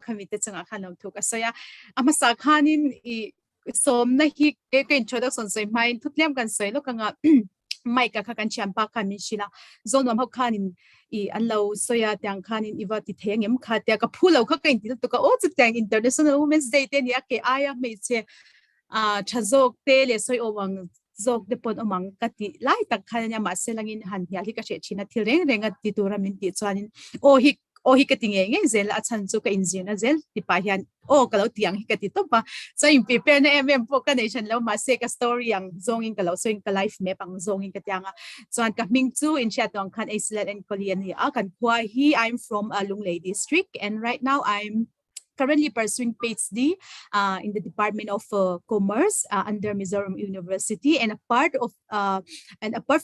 kami te changa khan lo thuk asaya ama sa khanin I som na hi ke introduction soi mai thutliam kan soi lo kanga mai ka kan champa kan min shila zon mam hok khanin I anlo soya tyang khanin iwa ti thengem kha tia ka phulo kha kain ti to ka o chu tyang International Women's Day te nia ke aya me che thazok te le soi owang zok de pon omang kati lai tak khanya ma selangin han hia hi ka che china thil reng renga ti turamin ti chuanin o hi ka tinge nge zel a chan chu ka injina zel ti pa hian o kalo tiang hi ka ti to pa so in prepare na po ka nation lo ma se ka story yang zongin kalo so in ka life map ang zongin ka tianga chuan ka ming chu in chat tong khan Lalrenchhani ni a kan khwa hi I'm from Lunglei district and right now I'm currently pursuing PhD in the Department of Commerce under Mizoram University, and apart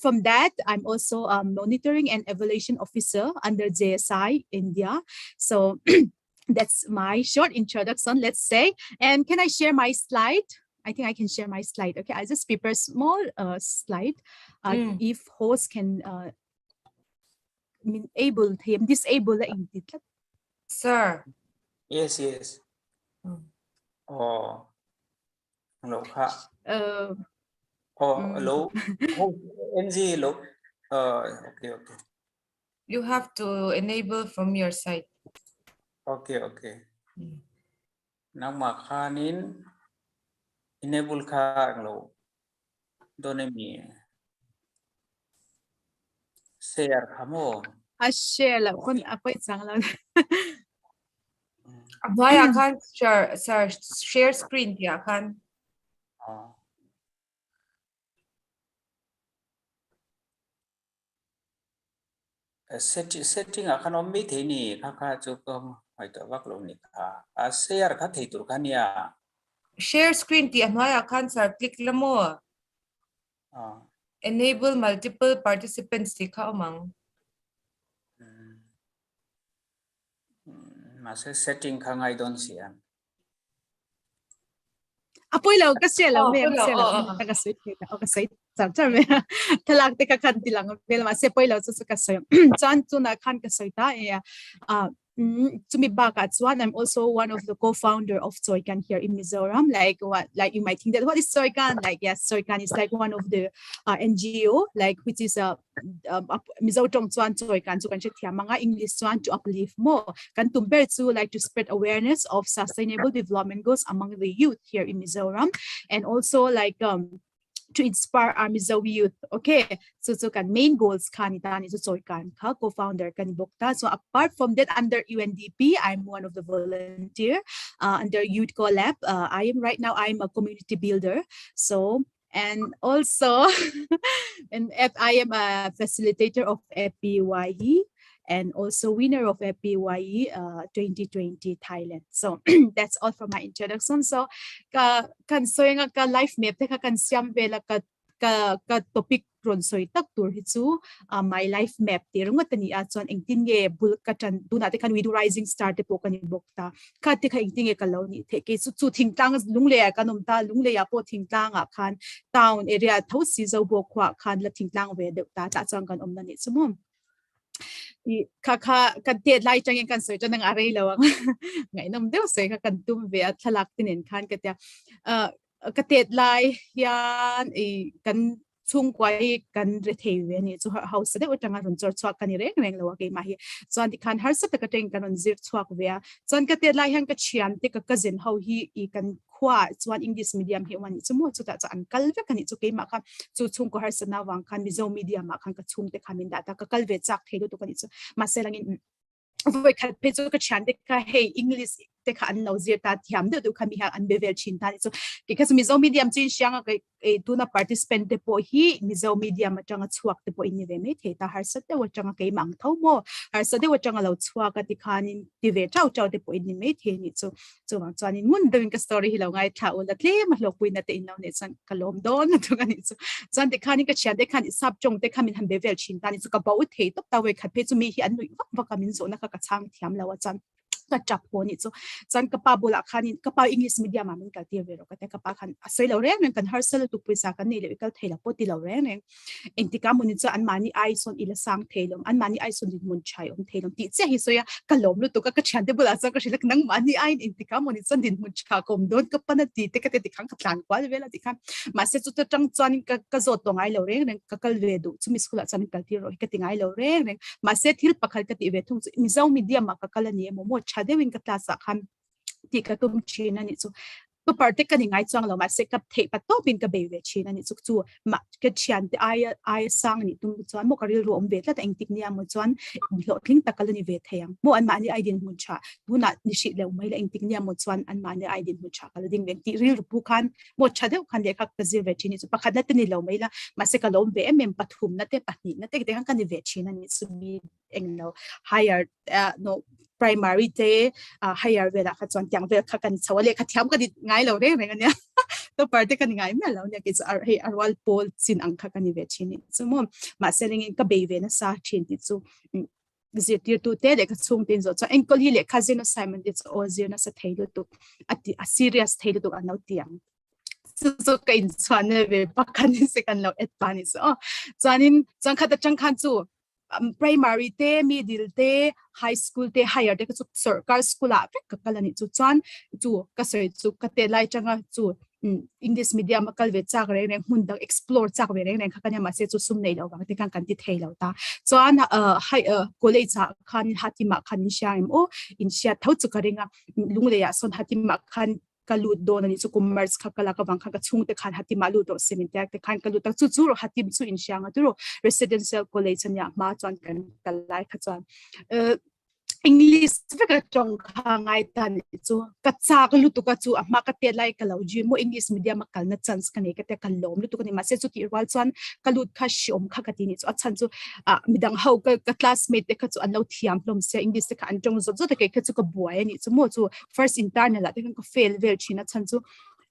from that, I'm also monitoring and evaluation officer under JSI India. So that's my short introduction, let's say. And can I share my slide? I think I can share my slide. Okay, I just prepare small slide. If host can disable the Sir. Yes. Oh, hello. Hello. NG, hello. Okay. You have to enable from your side. Okay. Nang makanin enable ka hello. Don't me share kamo. Share la kon ako'y isang lang. Why I can't share screen dia kan? Setting akan ommi thini kaka chukom haito waklo ni ka share ka theitur kania Share screen dia why I can't click lamo. Enable multiple participants di ka omang. Masa setting ka ngai don sian. Apoy law kasi law may taga sweet kita o kasi char me talak te ka kanti lang bel ma se poy law su kasoy chan tu na kan kasoy ta to me back at one, I'm also one of the co-founder of Soykan here in Mizoram. Like you might think that what is Soykan? Like yes, Soykan is like one of the NGO, like which is Mizoram Chuan Soykan so kan siya mga English Chuan to uplift more kan tumber to like to spread awareness of sustainable development goals among the youth here in Mizoram, and also like to inspire our Mizo youth. Okay, so kan main goals kan itani so Soykan ka co-founder kan bokta. So apart from that, under UNDP, I'm one of the volunteer under Youth Collab. I'm a community builder. So and also and I am a facilitator of FPYE and also winner of FPYE 2020 Thailand. So that's all for my introduction. So kan soy nga ka life map te ka kan siam vela ka topic ron soy tak tur hitu my life map te runga tani a chon engtin ge bul ka tan du na te kan we do rising star te po kan bokta ka te ka engtin ge ka lo ni te ke chu thing tang lungle ya kanom ta lungle ya po thing tang a khan town area tho si zo bo khwa khan la thing tang ve de ta chang kan om na ni chumom ka te lai chang kan soy chan nga rei lo ngai nom deu soy ka kan tum ve thalak tinen khan ka tia ka te lai yan kan chung kwai kan re thei ve ni chu house de utanga run chor chwa kan reng lo ke ma hi chuan ti khan har sa ta ka teng kan on zir chhuak ve chuan ka te lai han ka chian te ka zen ho hi I kan khwa chuan English medium he wan chu mo chu ta an kal ve kan chu ke ma kha chu chung ko har sa na wang khan Mizo medium ma khan ka chung te khamin da ta ka kal ve chak thei do kan chu ma selangin voi khat pe chu ka chian te ka hey English te kha an lo zir ta thiam de du khami ha an bevel chin ta so because Mizo medium chin siang ka tu na participant te po hi Mizo medium atanga chuak te po in ve me the ta har sa te wa changa ke mang tho mo har sa de wa changa lo chuak ka ti khanin ti ve chau te po in me the ni chu wang chuan in mun doing ka story hi lo ngai tha ul da tle ma lo puin na te in lo ne chan kalom don na tu kan chu chan te khani ka chian te khan sap chong te khamin han bevel chin ta ni chu ka bau the top ta we khat pe chu mi hi an nui wa ka min zo na ka chang thiam lo wa chan ก็จับโพนี่จ้ะจนกระเป๋าบุหรี่คันกระเป๋าอังกฤษมีเดียมันกันที่เวรก็แต่กระเป๋าคันสวยเราเร่งนึงกันฮาร์เซลตุกพิษากันนี่เลยก็เทละปติเราเร่งนึงเองที่การมันจะอันมานี่ไอซอนอิละสังเทลมอันมานี่ไอซอนดิมุนชัยเทลมที่เจ้าฮิโซยกันลมลุตุกก็เชียนเดบุลาสังก็ชิลกนังมานี่ไอเองที่การมันจะดิมุนชัยก็มโดนก็ปนตีแต่ก็แต่ที่ข้างขัดหลังกว่าเวลาที่ข้างมาเสร็จจุดจังจวนก็จดตรงไอเราเร่งนึงก็กลเวดูจุมิสกุลจันกันที่เราก็ติงไอเราเร่งนึงมาเสร็จที่ปักขัดก็ติเวทุ่งมิเจ้ามีเดียมาก็กลนี่โมโมชาเดวินก็ตาสักคันที่กระตุ้มชีนั่นนี่จูตัวปาร์ตี้กันยังไงจังเรามาเสกกับเทปตัวบินกับเบลชีนั่นนี่จูมาก็เชียนที่ไอสังนี่ตุ้มจวนโมกริรวมเวทแล้วแต่เองติกเนี่ยมันจวนหลอดทิ้งตะกันนี่เวทเทียงโมอันมานี่ไอเดียนมุนชาดูน่ะนิชิเลวไม่ละเองติกเนี่ยมันจวนอันมานี่ไอเดียนมุนชากันดิ่งเวทีริลบุคันโมชาเดียวกันเดียกกับเซเวชีนี่จูปะคันนั่นนี่เราไม่ละมาเสกกับลมเวเมมปัทุมนั่นเตปัทนี่นั่นเตกันกันนี่เวชีนั่นนี่จูมีเองเรา higher no primary เตhigher เวลาขจรอย่างเวลากันชาวเล็กขยับกันง่ายเราเร่งอะไรกันเนี่ยตัวปาร์ตี้กันง่ายไม่เราเนี่ยก็จะให้อารวัลโพลสินอังคกันนี่เวชินี่สมมติมาเซลิงก็เบย์เวนะซาชินติจูเสียที่ตัวเตะเด็กส่งตินจะเอ็งก็ฮีเล็กคาซิโนไซมันติจูโอเซียนะสเตย์ตุกอัดซีเรียสเตย์ตุกอันเอาเตียงสุก็อินชวนเนี่ยเวปักกันนี่สิกันเราเอ็ดปานิสจวนนี้จวนขัดจังคันจูprimary เต middle เต high school เต higher เตก็จุcircle school อ่ะเป็นก็กันนี่จุจวนจูก็สวยจุก็เตไล่จังอ่ะจูEnglish medium มาคัลเวจากเรื่องหุ่นดัง explore จากเรื่องกันเนี่ยมาเสียจุซุ่มในเราบางทีกันที่เทเราตาจวนให้college คันฮัตติมาคันนิชาอินเชียเท่าจุกเรื่องลุงเลยอ่ะส่วนฮัตติมาคันกัลูดโดนนี่สุกุมมาร์สขับกันละกับบางครั้งก็ชุ่งแต่ขันฮัตติมาลูดโดเซมินเตกแต่ขันกัลูดตั้งจู่ๆฮัตติมจู่อินเชียงอ่ะจู่ residential college เนี่ยมาจวนกันไล่ขจรEnglish ก็กระจงข้างไอ้ท่านจู่กัดซากลุตุกัดจู่มากัดเตะไล่กันเราจีโม English media มากันนัดจันส์กันเองกัดเตะกันล้มลุตุกันนี่มาเสียจู่ที่รัลจวนกัลุดข้าชมข้ากัดนี่จู่อัดจันจู่มีดังเขากัด classmate เด็กกัดจู่อันเราเทียมลมเสีย English เด็กอันจงจู่แต่กัดจู่ก็บวยนี่จู่โมจู่ first internal ละเด็กก็ fail เวลชีนัดจันจู่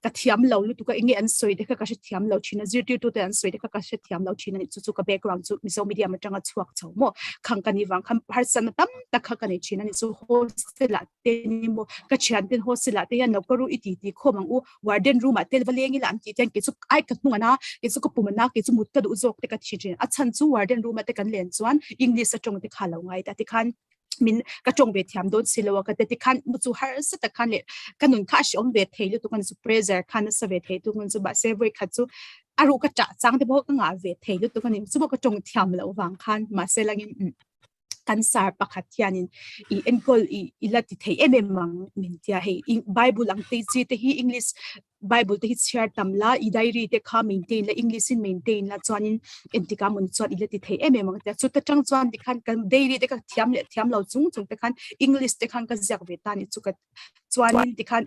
ก็เทียมเราลุตุก็เองอันสวยเด็กก็เทียมเราชีนัดจีที่ตัวเด็กอันสวยเด็กก็เทียมเราชีนัดจู่ก็ background จู่มิโซมีเดียมันจังกัดชัวร์เจ้าโมขังกันนี่วังคำพัฒนาตั้มตะขังกันนี่ชีนัดจู่ hostel เตนิโมก็เชียนเป็น hostel เตยันเราก็รู้อิติติข้อมังwarden room เตลวเลียงนี่หลานที่จังกิจุไอ้กัดมัวนะกิจุก็ปุ่มนะกิจุมุดกัดอุจกเตกัดชีนอัดฉันจู่ warden room เตกันเลียนจวนอิงลิสจงเตขาเราไงแต่ที่ขันมินกระจงเวทีมโดนสิลวะก็แต่ที่ขันมุจูฮาร์สแต่ขันเลยกันนุนข้าชอมเวทีลุตุกันสุเพรเซอร์ขันสเวทีตุกันสุบาเซเวขัดจูอารุกระจ่าจังที่พวกก็งาเวทีลุตุกันนี่สุบกระจงเทียมแล้ววางขันมาเซลังกันสารปักขัดยานินอีเอ็นกอลอีลัดที่เทมังมินที่ให้ไบเบิลอังเตจีที่ให้อังกฤษไบเบิลที่เชียร์ตำละอีไดรีที่ข้ามินเทนและอังกฤษมินเทนละจวนนี้เอ็นที่ข้ามันจวนอีลัดที่เทมังแต่สุดท้ายจังจวนที่ขันกันไดรีที่ข้าเทียมเราจุงที่ขันอังกฤษที่ขันก็จะเวทานิจุกจวนนี้ที่ขัน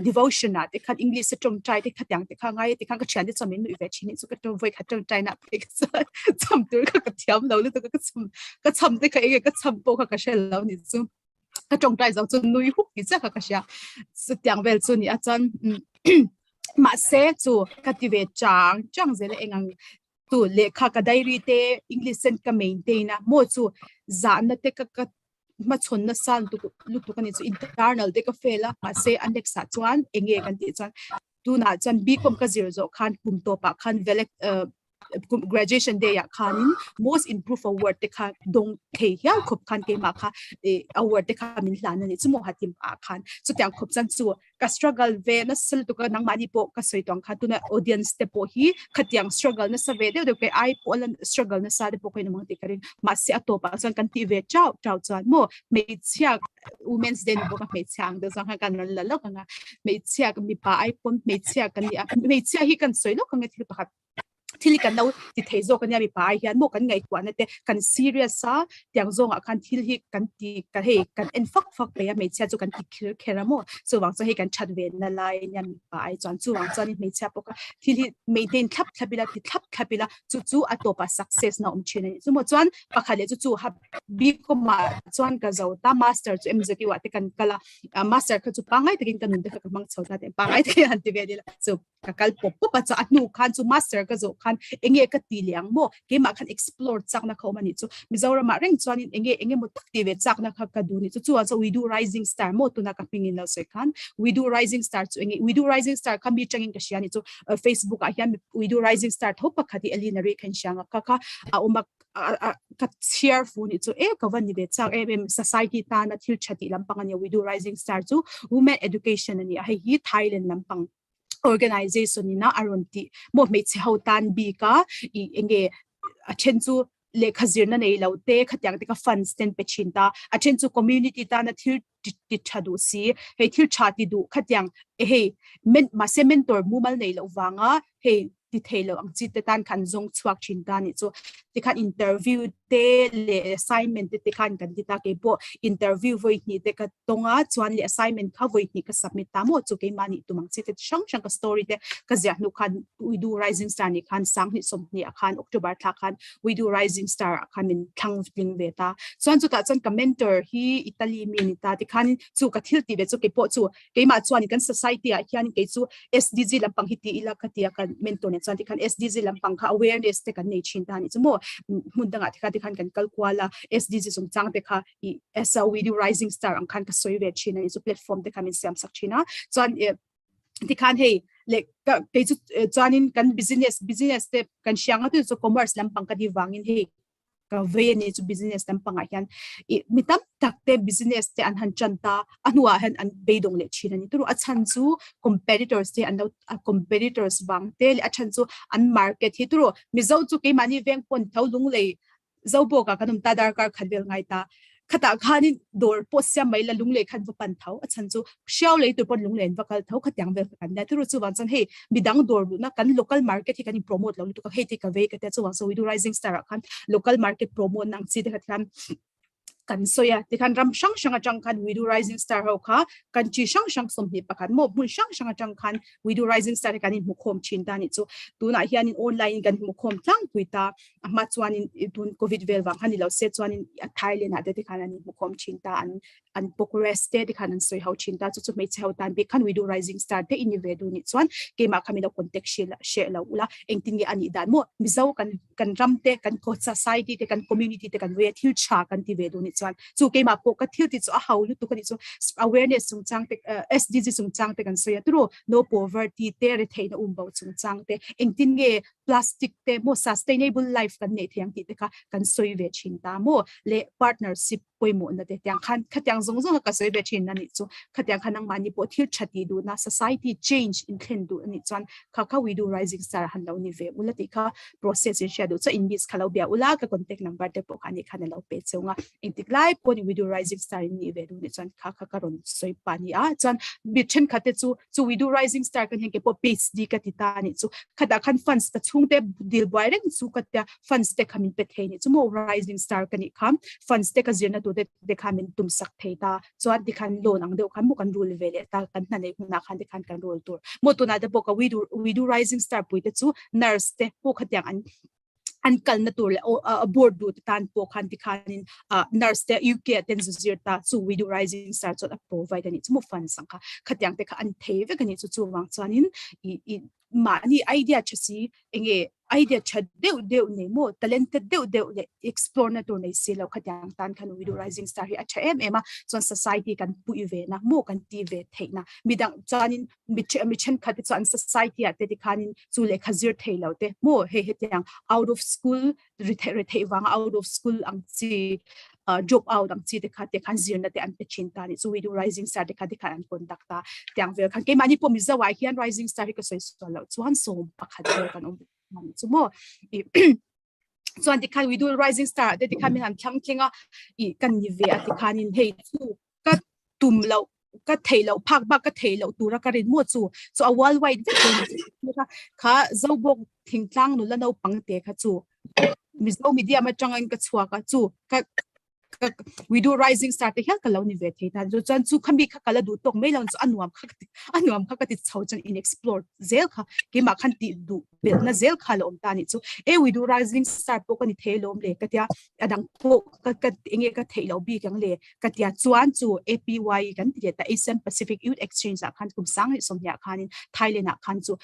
devotion นะที่ขันอังกฤษจงใจที่ขัดยังที่ขันไงที่ขันก็เชียร์ที่จวนนี้หนุ่ยเวชินิจุกจงไว้ขัดจงใจนะเพื่อจำตัวก็เทียมเราหรือตัวก็จำที่เขาเองก็จำโปก็เชื่อเรานี่จุก็จงใจจะจุนนุยหุกที่จะก็เชื่อสุดอย่างเวลจุนี่อาจารย์มาเสจูกัดที่เวจังเจเลยเองตัวเลขาก็ได้รีเตอังกฤษก็ไม่ได้นะโมจูจานนั่นเด็กก็มาชนนั่นสั่นตัวลูกตัวกันนี่จู internal เด็กก็เฟลละมาเสอันเด็กสัจจวนเองกันที่จวนตัวน่ะจันบีคอมก็zeroจคันปุ่มตัวปากคันเวลgraduation day คัน most improved award เด็กคันดงเทียงขบคันเกมาค่ะaward เด็กคันมิลลานนี่ชั่วโมงหัดทิมอาคันสุดที่ขบจันจูก็ struggle เวนัสสุดตัวก็นังมานิโปก็สวยตรงคันตัวน่ะ audience เตโปฮีขัดยัง struggle นัสเวเดียวเด็กไปไอโปลัน struggle นัสเดโปก็ยังมั่งติการินมาเสียตัวปากส่วนกันที่เวเจ้าจวนโมไม่เชื่อ women's day นี่บอกว่าไม่เชื่อเดี๋ยวส่วนกันนั่นแหละแล้วกันไม่เชื่อกันมีป้าไอปนไม่เชื่อกันนี่ไม่เชื่อฮีกันสวยแล้วกันที่ปากที่ลิกันเราที่เทโซกันเนี่ยมีปลายเห็นโมกันไงกว่านั่นแต่กัน serious ซะอย่างทรงอ่ะกันที่ลิกันที่กันให้กันเอ็นฟักไปไม่เชื่อจูกันที่เคราโมส่วนหวังจะให้กันชัดเว้นนั่นแหละเนี่ยมีปลายจวนจู่หวังจะนี่ไม่เชื่อปกที่ลิไม่เดินทับไปละที่ทับไปละจู่อัตโตปะ success นะชื่อนี่สมมติจวนปะคันเลยจู่ฮับบีก็มาจวนก็จะตา master จู่ MZK ว่าที่กันกละ master ก็จู่ปังไงที่กันนุ่นเด็กก็มังชอบแต่ปังไงที่อันที่เวดีละจู่ก็กลปปะจะอันนู้นคันจู่ master ก็จู่คัน enge ka ti liang mo ke ma khan explore chak na kho mani chu Mizoram ma reng chuan enge mo tak ti ve chak na kha ka du ni chu chuan so we do rising star mo tu na ka pingin lo se khan we do rising star chu enge we do rising star kam bi changin ka shiani chu Facebook a hian we do rising star thopa khati alina re khan shanga ka umak ka share fu ni chu ka van ni ve chak society ta na thil chati lampang ani we do rising star chu women education ani hi Thailand lampang organization na aronti mo me che hautan bi ka enge a chen chu le khazir na nei lote khatyang te ka funds ten pechin ta a chen chu community ta na thil ti thadu si he thil chati du khatyang he men ma se mentor mu mal nei lo wanga he ti thelo ang chi te tan khan zong chuak chin ta ni chu ti khan interview te le assignment te khan kan ti ta ke bo interview voi ni te ka tonga chuan le assignment kha voi ni ka submit ta mo chu ke mani tumang chi te shang ka story te ka zia nu khan we do rising star ni khan sang ni som ni khan October tha khan we do rising star khan min thang ling ve ta chuan chu ta chan ka mentor hi Italy mi ni ta ti khan chu ka thil ti ve chu ke po chu ke ma chuan kan society a hian ke chu SDG lampang hi ti ila ka ti kan mentor ne chuan ti khan SDG lampang kha awareness te kan nei chin ta ni chu mo mundanga ti khan kan kalkwala SDG sung chang te kha as a we do rising star ang khan ka soi ve china ni chu platform te khan in siam sak china chuan ti khan hey le ke chu chuanin kan business te kan sianga tu chu commerce lampang ka di wangin he ka ve ni chu business lampang a hian mitam takte business te an han chanta anua han an beidong le china ni tu a chan chu competitors te an competitors wang te a chan chu an market hi tu mizo chu ke mani veng pon thau lung le zobo ka kanum ta dar kar khanbel ngai ta khata khani dor posya mai la lung le khan bu pan thau a chan chu xiao le tu pon lung len vakal thau khatyang vel kan na tu chu wan chan he bidang dor bu na kan local market hi kan promote lo tu ka he ti ka ve ka te chu wan so we do rising star khan local market promote nang chi de khan kan soya ti khan ram shang shang chang khan we do rising star ho kha kan chi shang shang som hi pakhan mo bul shang shang chang khan we do rising star kan in mukhom chin ta ni chu tu na hian in online kan mukhom tlang tuita ma chuan in tun covid vel wang hani lo se chuan in Thailand a de khan ani mukhom chin ta an pokres te de khan an soi ho chin ta chu me cheu tan be khan we do rising star te in ve du ni chuan ke ma khami lo contact she lo ula engtin ge ani dan mo mizo kan ram te kan ko society te kan community te kan we thil cha kan ti ve du ni chuan chu ke ma po ka thil ti chu a haulu tu kan chu awareness sung chang te SDG sung chang te kan soya tro no poverty te re theina umbo sung chang te engtin ge plastic te mo sustainable life kan ne thiang ti te ka kan soi ve chin ta mo le partnership poimo na te tyang khan khatyang zong zong ka soi ve chin na ni chu khatyang khanang mani po thil chati du na society change in thlen du ani chuan kha we do rising star han lo ni ve ulati kha process in schedule so in this khalo bia ula ka contact number te po khani khan lo pe chunga engtik lai poni we do rising star ni ve du ni chuan kha karon soi pani a chuan bitchen khate chu we do rising star kan he ke po page di ka ti ta ni chu khata khan funds ta chung te deal boy reng chu ka ta funds te khamin pe the ni chu mo rising star kan ni kham funds te ka zirna tu de khamin tum sak theita chuan di khan loan ang deu khan mo kan rule vele ta kan na nei na khan de khan kan rule tur mo tu na de po ka we do rising star puite chu nurse te po khatyang an kal na tur board du tan po khan ti khanin nurse te UK ten zirta chu we do rising star chu provide ani chu mo funds sang kha khatyang te kha an theve kan ni chu wang chuanin ma ni idea chasi enge idea chad deu ne mo talented deu le explore na tur nei se lo khatyang tan khan we do rising star hi acha ema chon society kan pu ve na mo kan ti ve theina midang chanin mission khat chuan society ate ti khanin chu le khazir theilo te mo he tyang out of school rethe wang out of school ang chi job out ang chi te khan zir na te an pe chin ta ni so we do rising star te khan contact ta tyang vel khan ke mani po mi zawa hian rising star ka soi so lo chuan so pakhat kan so mo so an tikhan we do rising star de tikhan min han thlang thinga kan ni ve ati khanin hei chu ka tum lo ka theilo phak ba ka theilo tura ka rin mo chu so a worldwide kha zobok thingtlang nu la no pangte kha chu mizo media ma changan ka chua ka chu ka we do rising star te hian kalo ni ve thei tan zo chan chu khambi kha kala du tok mai lon chu anuam kha ti chau chan in explore zel kha ke ma khan ti du bel na zel kha lom ta ni chu we do rising star po kan thei lom le katia adang po ka enge ka thei lo bi kang le katia chuan chu APY kan ti ta Asian Pacific Youth Exchange a khan kum sang som ya khan in Thailand a khan chu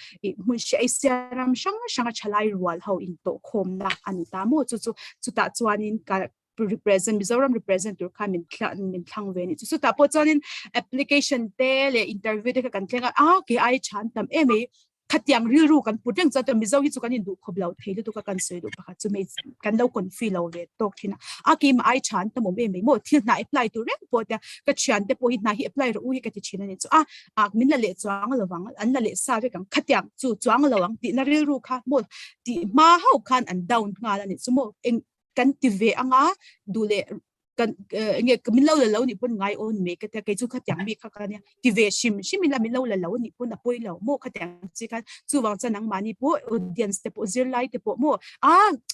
mun she Asia ram shang chalai rual ho in to khom na ani ta mo chu ta chuan in ka represent Mizoram represent to come in thang ve ni chu ta po chuan in application te le interview te kan tlenga ke ai chan tam eme khatiang ri ru kan puteng cha to mizo hi chu kan in du khoblau thei tu ka kan soi du pakha chu me kan lo kon fi lo ve tok thina ki ma ai chan tam eme mo thil na apply to rem po ta ka chian te po hi na hi apply ro hi ka ti china ni chu min la le chuang lo wang an la le sa ve kan khatiang chu chuang lo wang ti na ri ru kha mo ti ma hau khan an down nga la ni chu mo kan ti ve anga du le kan nge min lo ni pun ngai on me ka ke chu khatyang mi kha ka ne ti ve shim la min lo ni pun a poi lo mo khatyang chi kan chu wang chanang mani po audience te po zir lai te po mo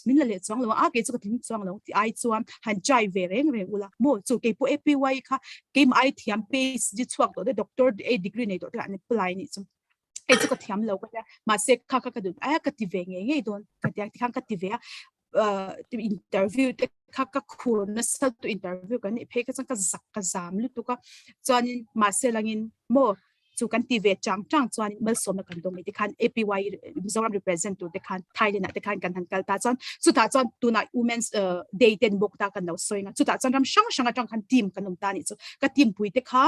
min la le chang lo ke chu ka tin chang lo ti ai chuan han chai ve reng ula mo chu ke po APY kha ke mai thiam pe ji chuak do de doctor a degree nei do an apply ni chu chu ka thiam lo ka ma se kha ka du ka ti ve nge don ka ka ti ve interview te kha khur na sal to interview kan phe ka chang ka zak ka zam lu tu ka chuanin ma se langin mo chu kan ti ve chang chuan mal som na kan dong me te khan APY Mizoram represent to te khan Thailand te khan kan han kal ta chuan chu ta chuan tu na women's day ten bok ta kan no soinga chu ta chuan ram shang atang khan team kan nom ta ni chu ka team pui te kha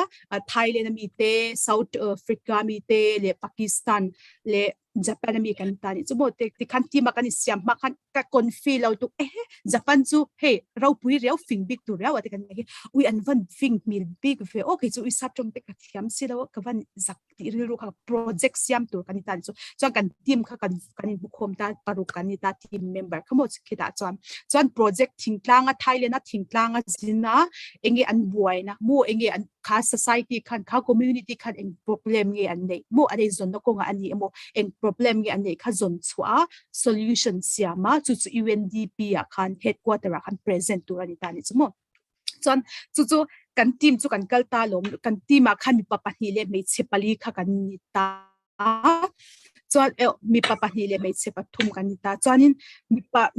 Thailand mi te South Africa mi te le Pakistan le Japan mi kan ta ni chu mo te khan team kan ni siam ma khan ka kon feel out to Japan chu rau pui reu fing big tu reu ate kan ngi we an van fing mil big fe okay chu isap trong te ka thiam si lo ka van zak ti ri ru kha project siam tu kan tan chu kan team kha kan bukhom ta paru kan ni ta team member khamo chi ta chuan project thingtlanga Thailand a thingtlanga zina engi an buai na mo engi an kha society khan kha community khan eng problem nge an nei mo ade zon ko nga ani mo eng problem nge an nei kha zon chua solution siama chu UNDP a khan headquarter a khan present tu ani ta ni chu mo chu kan team chu kan kalta lom kan team a khan mi papa ni le me chepali kha kan ni ta chuan mi papa ni le me chepa thum kan ni ta chuanin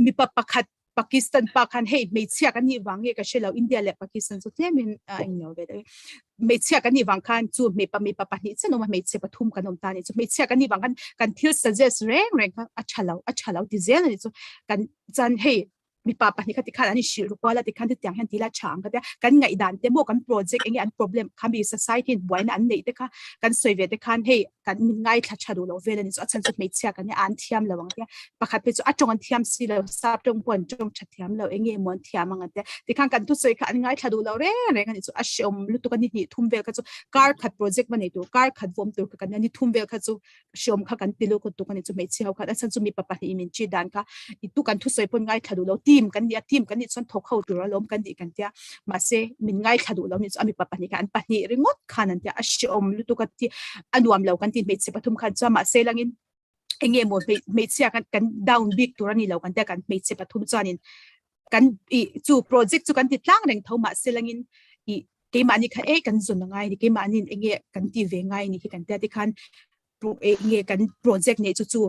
mi papa khat Pakistan pa khan me chia kan ni wange ka shelo India le Pakistan so temin no ve me chia kan ni wang khan chu me pa ni cheno ma me che pathum kanom ta ni chu me chia kan ni wang kan thil suggest reng ka achalo ti zel ni chu kan chan mi papa ni khati khala ni shiru kwala ti khan ti tyang han tila chang ka kan ngai dan te mo kan project engi an problem khan bi society boy na an nei te kha kan soive te khan kan min ngai thla chadu lo velen ni chu achan chu me chia kan ni an thiam lawang te pakhat pe chu atong an thiam si lo sap tong pon tong thathiam lo engi mon thiam ang te ti khan kan tu soi kha an ngai thadu lo re kan ni chu ashom lu tu kan ni thum vel ka chu car khat project mane tu car khat vom tu kan ni thum vel kha chu shom kha kan tilu ko tu kan ni chu me chia kha achan chu mi papa ni min chi dan ka tu kan thu soi pon ngai thadu lo team kan ni chon thok ho tu lom kan di kan tia ma se min ngai thadu lo ni ami papa ni kan pa ni ringot khan an tia ashom lu tu ka ti anuam lo kan ti me che pathum khan cha ma se langin enge mo me chia kan down big tu rani lo kan tia kan me che pathum chanin kan chu project chu kan ti tlang reng thoma se langin ke mani kha kan zun ngai ni ke mani enge kan ti ve ngai ni kan tia ti khan nge kan project ne chu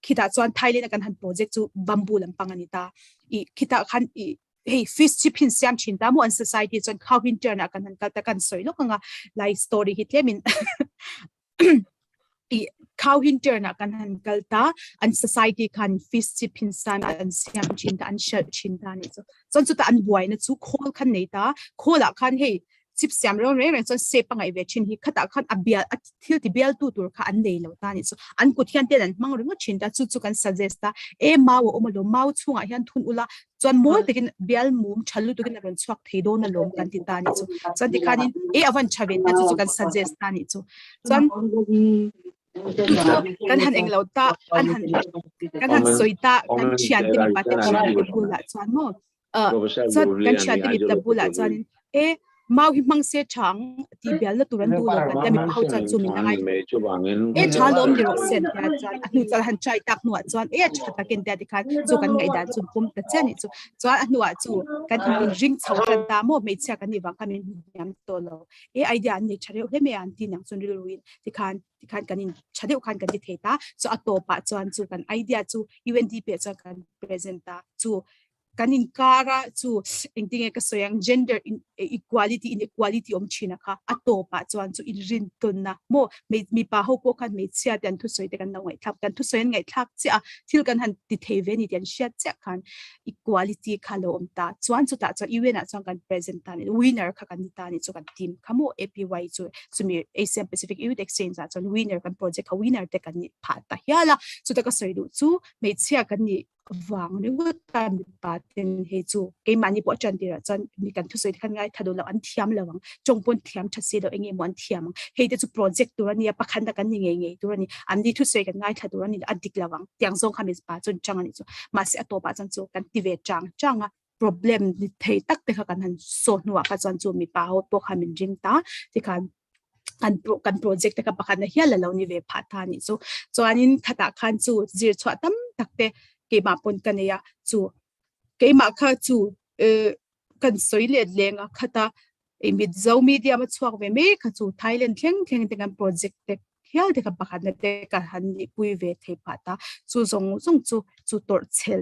kita chuan Thailand kan han project chu bamboo lampang ani ta kita khan fish chipin siam chin ta mo an society chuan how winter na kan han ta kan soi lo kanga lai story hi tlemin cow winter na kan han kalta an society kan fish chipin san an siam chin ta an shirt chin ta ni chu ta an buai na chu khol khan nei ta khola khan chip siam ro re chon se pangai ve chin hi khata khan abia thil ti bel tu tur kha an nei lo ta ni chu an ku thian te an mang ringo chin ta chu kan suggest ta mau omalo mau chunga hian thun ula chon moi tekin bel mum chalu tu kin ron chhuak thei do na lom kan ti ta ni chu chon ti khanin avan chave ta chu kan suggest ta ni chu chon kan han englo ta kan han soita kan chian te mi pa te bula chuan mo chon kan chian te mi ta bula chuan mau hi mang se chang ti bel la turan du lo kan da mi phau chan chu min angai e cha lom ni ro sen ta chan anu cha han chai tak nuwa chuan e cha ta ken ta ti khan chu kan ngai dan chu pum ta chani chu chuan anuwa chu kan in ring chau kan ta mo me cha kan ni wang kan in yam to lo e idea ni chare he me an ti nang chun ri ruin ti khan kan in chade khan kan ti theta so atopa chuan chu kan idea chu UNDP cha kan present ta chu kanin kara chu engting ka soyang gender equality inequality china kha atopa chuan chu in rin tun na mo mi pa ho ko kan me chia dan thu soi te kan ngai thap kan thu soi ngai thak cha thil kan han ti theve ni tian sha cha khan equality khalo ta chuan chu ta cha UN a chang kan present ta ni winner kha kan ta ni chu kan team khamo APY chu sumi Asian Pacific Youth Exchange a chon winner kan project ka winner te kan ni pha ta hiala chu ta ka soi du chu me chia kan ni vang ni wo ta mi pa ten he chu ke mani po chan tira chan mi kan thu soi khan ngai thadu lo an thiam lawang chongpon thiam thasi lo enge mon thiam he te chu project turani pa khan da kan ni nge turani an di thu soi kan ngai thadu ani adik lawang tiang song khamis pa chun chang ani chu ma se to pa chan chu kan ti ve changa problem ni thei tak te kha kan han so nuwa ka chan chu mi pa ho to khamin jing ta ti khan kan project ka pakhan na hiala lo ni ve pha tha ni so anin khata khan chu zir chwa tam takte ke ma pon kania chu ke ma kha chu kan soile lenga khata e mid zo media ma chuak ve me kha chu Thailand thleng te kan project te hial te ka pakhan na te ka han ni pui ve thei pata chu zong chu tor chel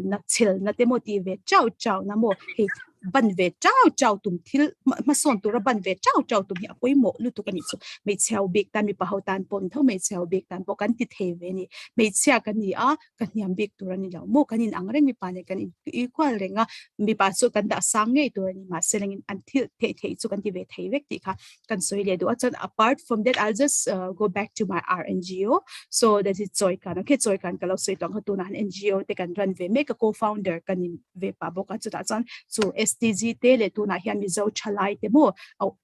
na te motive chau na mo he ban ve chau tum thil ma son tu ra ban ve chau tum ya koi mo lu tu kan chu me chau big tan mi pa ho tan pon tho me chau big tan po kan ti the ve ni me chia kan ni a kan niam big tu ra ni lo mo kan in angreng mi pa ne kan equal renga mi pa chu kan da sang nge tu ni ma selling in until the chu kan ti ve thei vek ti kha kan soi le do chan apart from that I'll just go back to my RNGO so that is joy kan okay joy kan kalau soi tong tu na NGO te kan run ve make a co-founder kan in ve pa bo ka chu ta chan chu SDG te le tu na hian mi zo chalai te mo au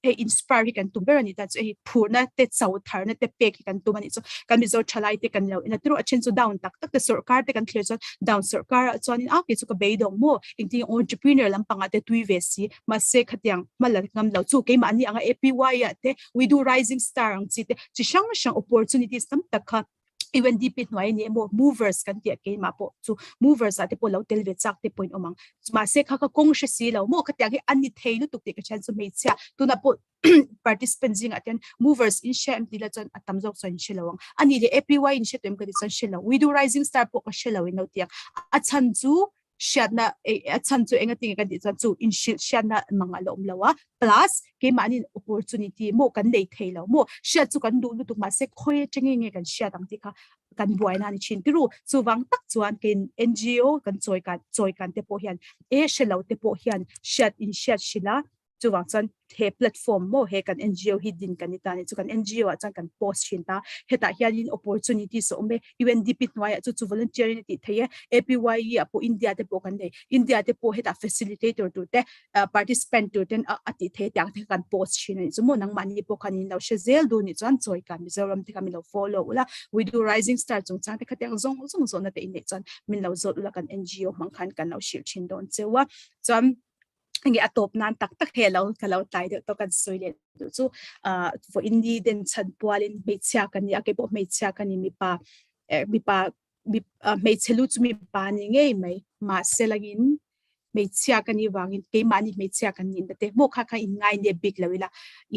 e inspire kan tu berani ta chu e phurna te chau thar na te pe kan tu mani chu kan mi zo chalai te kan lo ina tru achen chu down tak te sarkar te kan clear chu down sarkar chuan in ke chu ka be dong mo ingti entrepreneur lampanga te tui ve si ma se khatyang malal ngam lo chu ke ma ni anga APY ya te we do rising star ang chi te chi shang opportunities tam takha even deep it noi ni mo movers kan ti ke ma po chu movers ate po lo tel ve chak te point omang ma se kha ka kong she si lo mo khatya ge ani thei lu tuk te ka chan chu me cha tu na po participants jing aten movers in sham ti la chan atam jok chan shilawang ani le APY in she tem ka chan shilo we do rising star po ka shilo no ti a chan chu shana a chan chu enga ti ka di chan chu in shana manga lom lawa plus ke mani opportunity mo kan dei thei lo mo sha chu kan du lu tu ma se khoi chengi nge kan sha dang ti kha kan buai na ni chin tiru chu wang tak chuan ken NGO kan choi kan te po hian e shelo te po hian shat in shat shila chu wang chan he platform mo he kan NGO hi din kan ni ta ni chu kan NGO a chan kan post chin ta heta hian in opportunity so me UNDP noi chu volunteer ni ti theye APY apo India te po kan dei India te po heta facilitator tu te participant tu ten ati the tyang the kan post chin ni chu mo nang mani po kan in lo shezel du ni chan choi kan mizoram te kan lo follow ula we do rising star chung chang te khatyang zong na te in chan min lo zot ula kan NGO mang khan kan lo shil chin don chewa cham ngi atop nan tak hello kalau tai de to kan soile chu for indi den chan pualin me chia kan ya ke po me chia kan mi pa me chelu chu mi pa ni nge mai ma selagin me chia kan ni wangin ke mani me chia kan ni te mo kha in ngai ne big lawila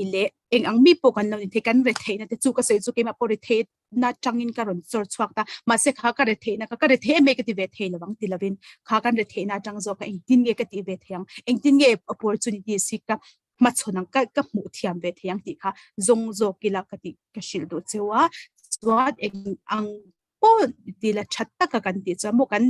ile eng ang mi po kan lo ni the kan re the na te chu ka sei chu ke ma po re the na changin ka ron chor chwak ta ma se kha ka re the na ka re the me ka ti ve the lawang ti lovin kha kan re the na chang zo ka eng tin ge ka ti ve thang eng tin ge opportunity si ka ma chonang ka mu thiam ve thang ti kha zong zo kila ka ti ka shil do chewa swat eng ang po ti la chatta ka kan ti cha mo kan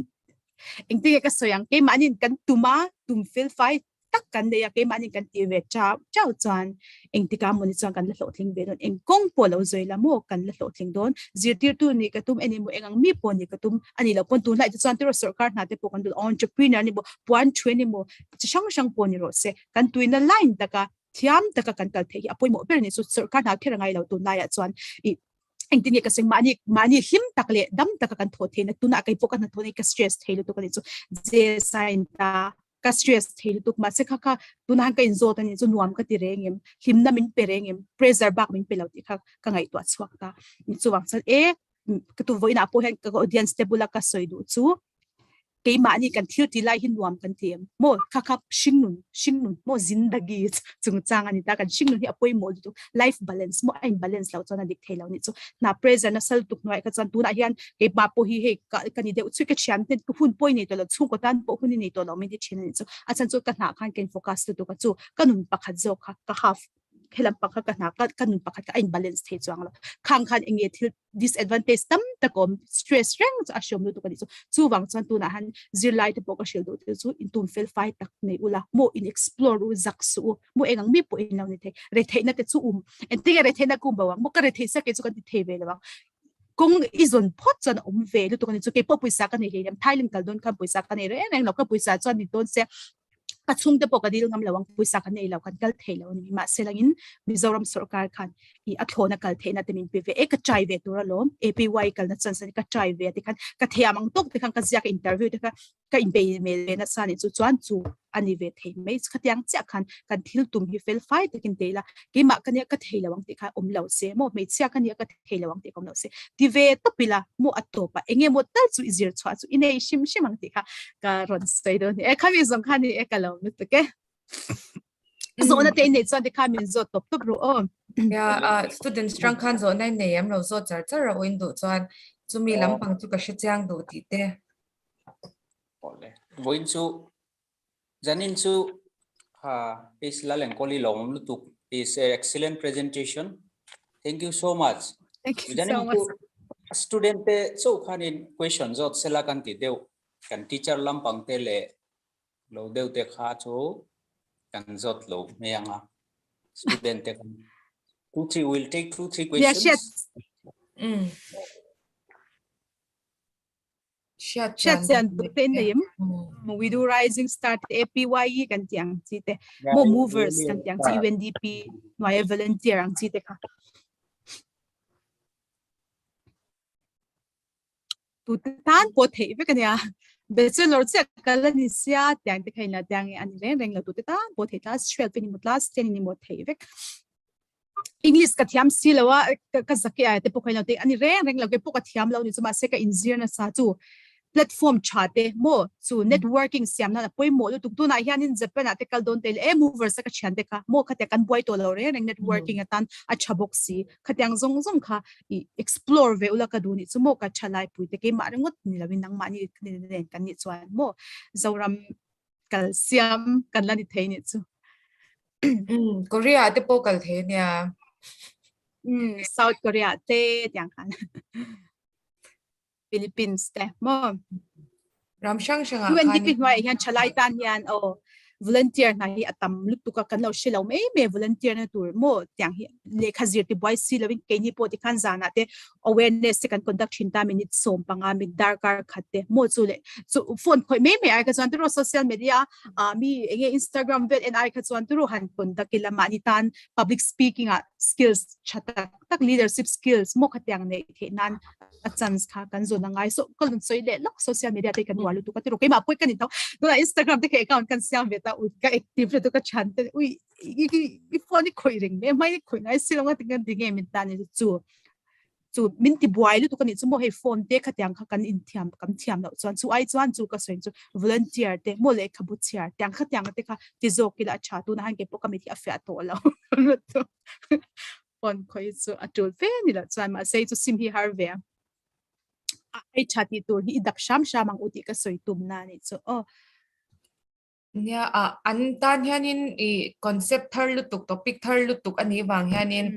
eng ti ka soyang ke manin kan tuma tum feel fight tak kan de ya ke manin kan ti ve chau chan eng ti ka moni chang kan la thling be don eng kong po lo zoi la mo kan la thling don zirtir tu ni ka tum eni mo engang mi po ni ka tum ani lo pon tu lai chan tiro sarkar na te po kan do entrepreneur ni bo puan thweni mo chang po ni ro se kan tuina line taka thiam taka kan kal thei apoi mo ber ni su sarkar na thera ngai lo tu na ya chuan i eng tin ka sing mani him takle dam taka kan tho the na tuna kai po kan tho ni ka stress thei lo to kan chu je sign ta ka stress thil tuk ma se kha tunan ka inzo tan chu nuam ka ti rengem himna min perengem pressure bak min pelau ti kha ka ngai to chuak ta chu wang chan ka tu voina po hen ka audience te bula ka soidu chu ke mani kan thil ti lai hin nuam kan thiam mo kha shingnun mo zindagi chung chang ani ta kan shingnun hi apoi mo tu life balance mo in balance lau chona dik thelo ni chu na pressure na sal tuk noi ka chan tu na hian ke ma po hi he ka ni de chu ke chiam ten ku hun poi ni to lo chu ko tan po hun ni to lo mi di chin ni chu a chan chu ka na khan ken focus tu ka chu kanun pakhat zo kha ka half helam pakha ka na ka nun pakhat ka in balance the chuang lo khang khan enge thil disadvantage tam ta kom stress reng a shom lu tu ka ni chu wang chan tu na han zir lai te poka shil do te chu in tum fel fight tak nei ula mo in explore u zak su mo engang mi po in law ni the re the na te chu en te re the na kum bawang mo ka re the sa ke chu kan ti the ve lawang kung izon pot chan ve lu tu ka ni chu ke po puisa ka nei le thailand kal don kan puisa ka nei re en lo ka puisa chan ni don se ka chung te poka dil ngam lawang puisa ka nei law kan kal the law ni ma selangin Mizoram sarkar khan i athona kal the na te min pe ve e ka chai ve tu ra lo APY kal na chan san ka chai ve te khan ka thiamang tok te khan ka zia ka interview te ka in be me na sa ni chu chuan chu ani ve the me khatiang cha khan kan thil tum hi fel fai te kin te la ke ma kan ya ka the lawang te kha lo se mo me chia kan ya ka the lawang te kom lo se ti ve to pila mo atopa enge mo tal chu izir chwa chu inei shim shimang te kha ka ron sai do ni e khami zong khan ni e ka lo mi te ke zo na te nei chuan te kha min zo top top ro yeah student strong khan zo nai nei am lo zo char char ro in du chuan chumi lampang chu ka hri chang do ti te ole voin chu janin chu is Lalenkawli long lutuk is an excellent presentation. Thank you so much. thank you so much Student te so khan in question zot sela kan ti deu kan teacher lampang te le lo deu te kha chu kan zot lo meanga student te kan 2-3 will take 2-3 questions. yes shat chan tu te nei we do rising start APY kan tiang chi te mo movers kan tiang chi UNDP noi volunteer ang chi te kha tu tan po the ve kan ya bachelor che kala ni sia tiang te khaina tiang ani reng la tu te tan po the class 12 ni mo class 10 ni mo the ve English ka thiam si lawa ka zakia te po khaina te ani reng la ke po ka thiam lo ni chuma se ka injir na sa chu platform chate mo chu networking siam na poi mo tu tu na hian in Japan ate kal don tel e movers ka chan te ka mo kha te kan boy to lo re reng networking atan a chabok si khatyang zong kha explore ve ula ka du ni chu mo ka chalai pui te ke ma rengot ni lawin nang ma ni nen kan ni chuan mo zoram kal siam kan la ni thei ni chu Korea te po kal the nya South Korea te tyang khan Philippines te mo ramshang shanga UNDP noi hian chalai tan hian volunteer na hi atam lutu ka kan lo shilo me volunteer na tur mo tyang hi le khazir ti boy si loving ke ni po ti khan zana te awareness te kan conduct thin ta minute som panga mi darkar khatte mo chu le so phone khoi me ai ka chuan tro social media mi enge Instagram vet and ai ka chuan tro han conduct kila mani tan public speaking skills chata tak leadership skills mo khatyang nei the nan a chance kha kan zo na ngai so kol soi le lok social media te kan walu tu ka tro ke ma poi kan taw no Instagram te ke account kan siam beta u ka active to ka chan te ui i phone ni khoi ring me mai ni khoi nai silong ka tingan dinge min ta ni chu min ti buai lu tu kan ni chu mo he phone te khatyang kha kan in thiam kam thiam lo chuan chu ai chuan chu ka soin chu volunteer te mo le khabu chiar tyang khatyang te kha ti zo kila cha tu na han ke po committee affair to lo phone khoi chu atul fe ni la chuan ma sei chu sim hi har ve ai chati tur hi dak sham shamang uti ka soi tum na ni chu nya an tan hianin I concept thar lutuk topic thar lutuk ani wang hianin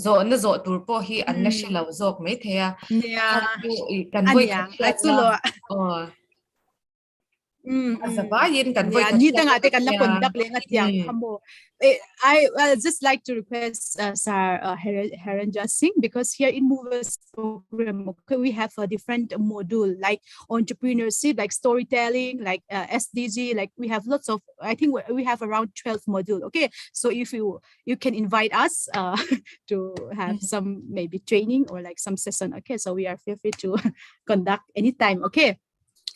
zo na zo tur po hi an na shilo zok mai thea kan voi ai chu lo azaba yin kan voi ni tanga te kan la conduct le nga tiang khamo I just like to request Sir Harenja Singh because here in Movers program we have a different module like entrepreneurship, like storytelling, like SDG, like we have lots of I think we have around 12 module. Okay, so if you can invite us to have some maybe training or like some session. Okay, so we are feel free to conduct anytime. Okay.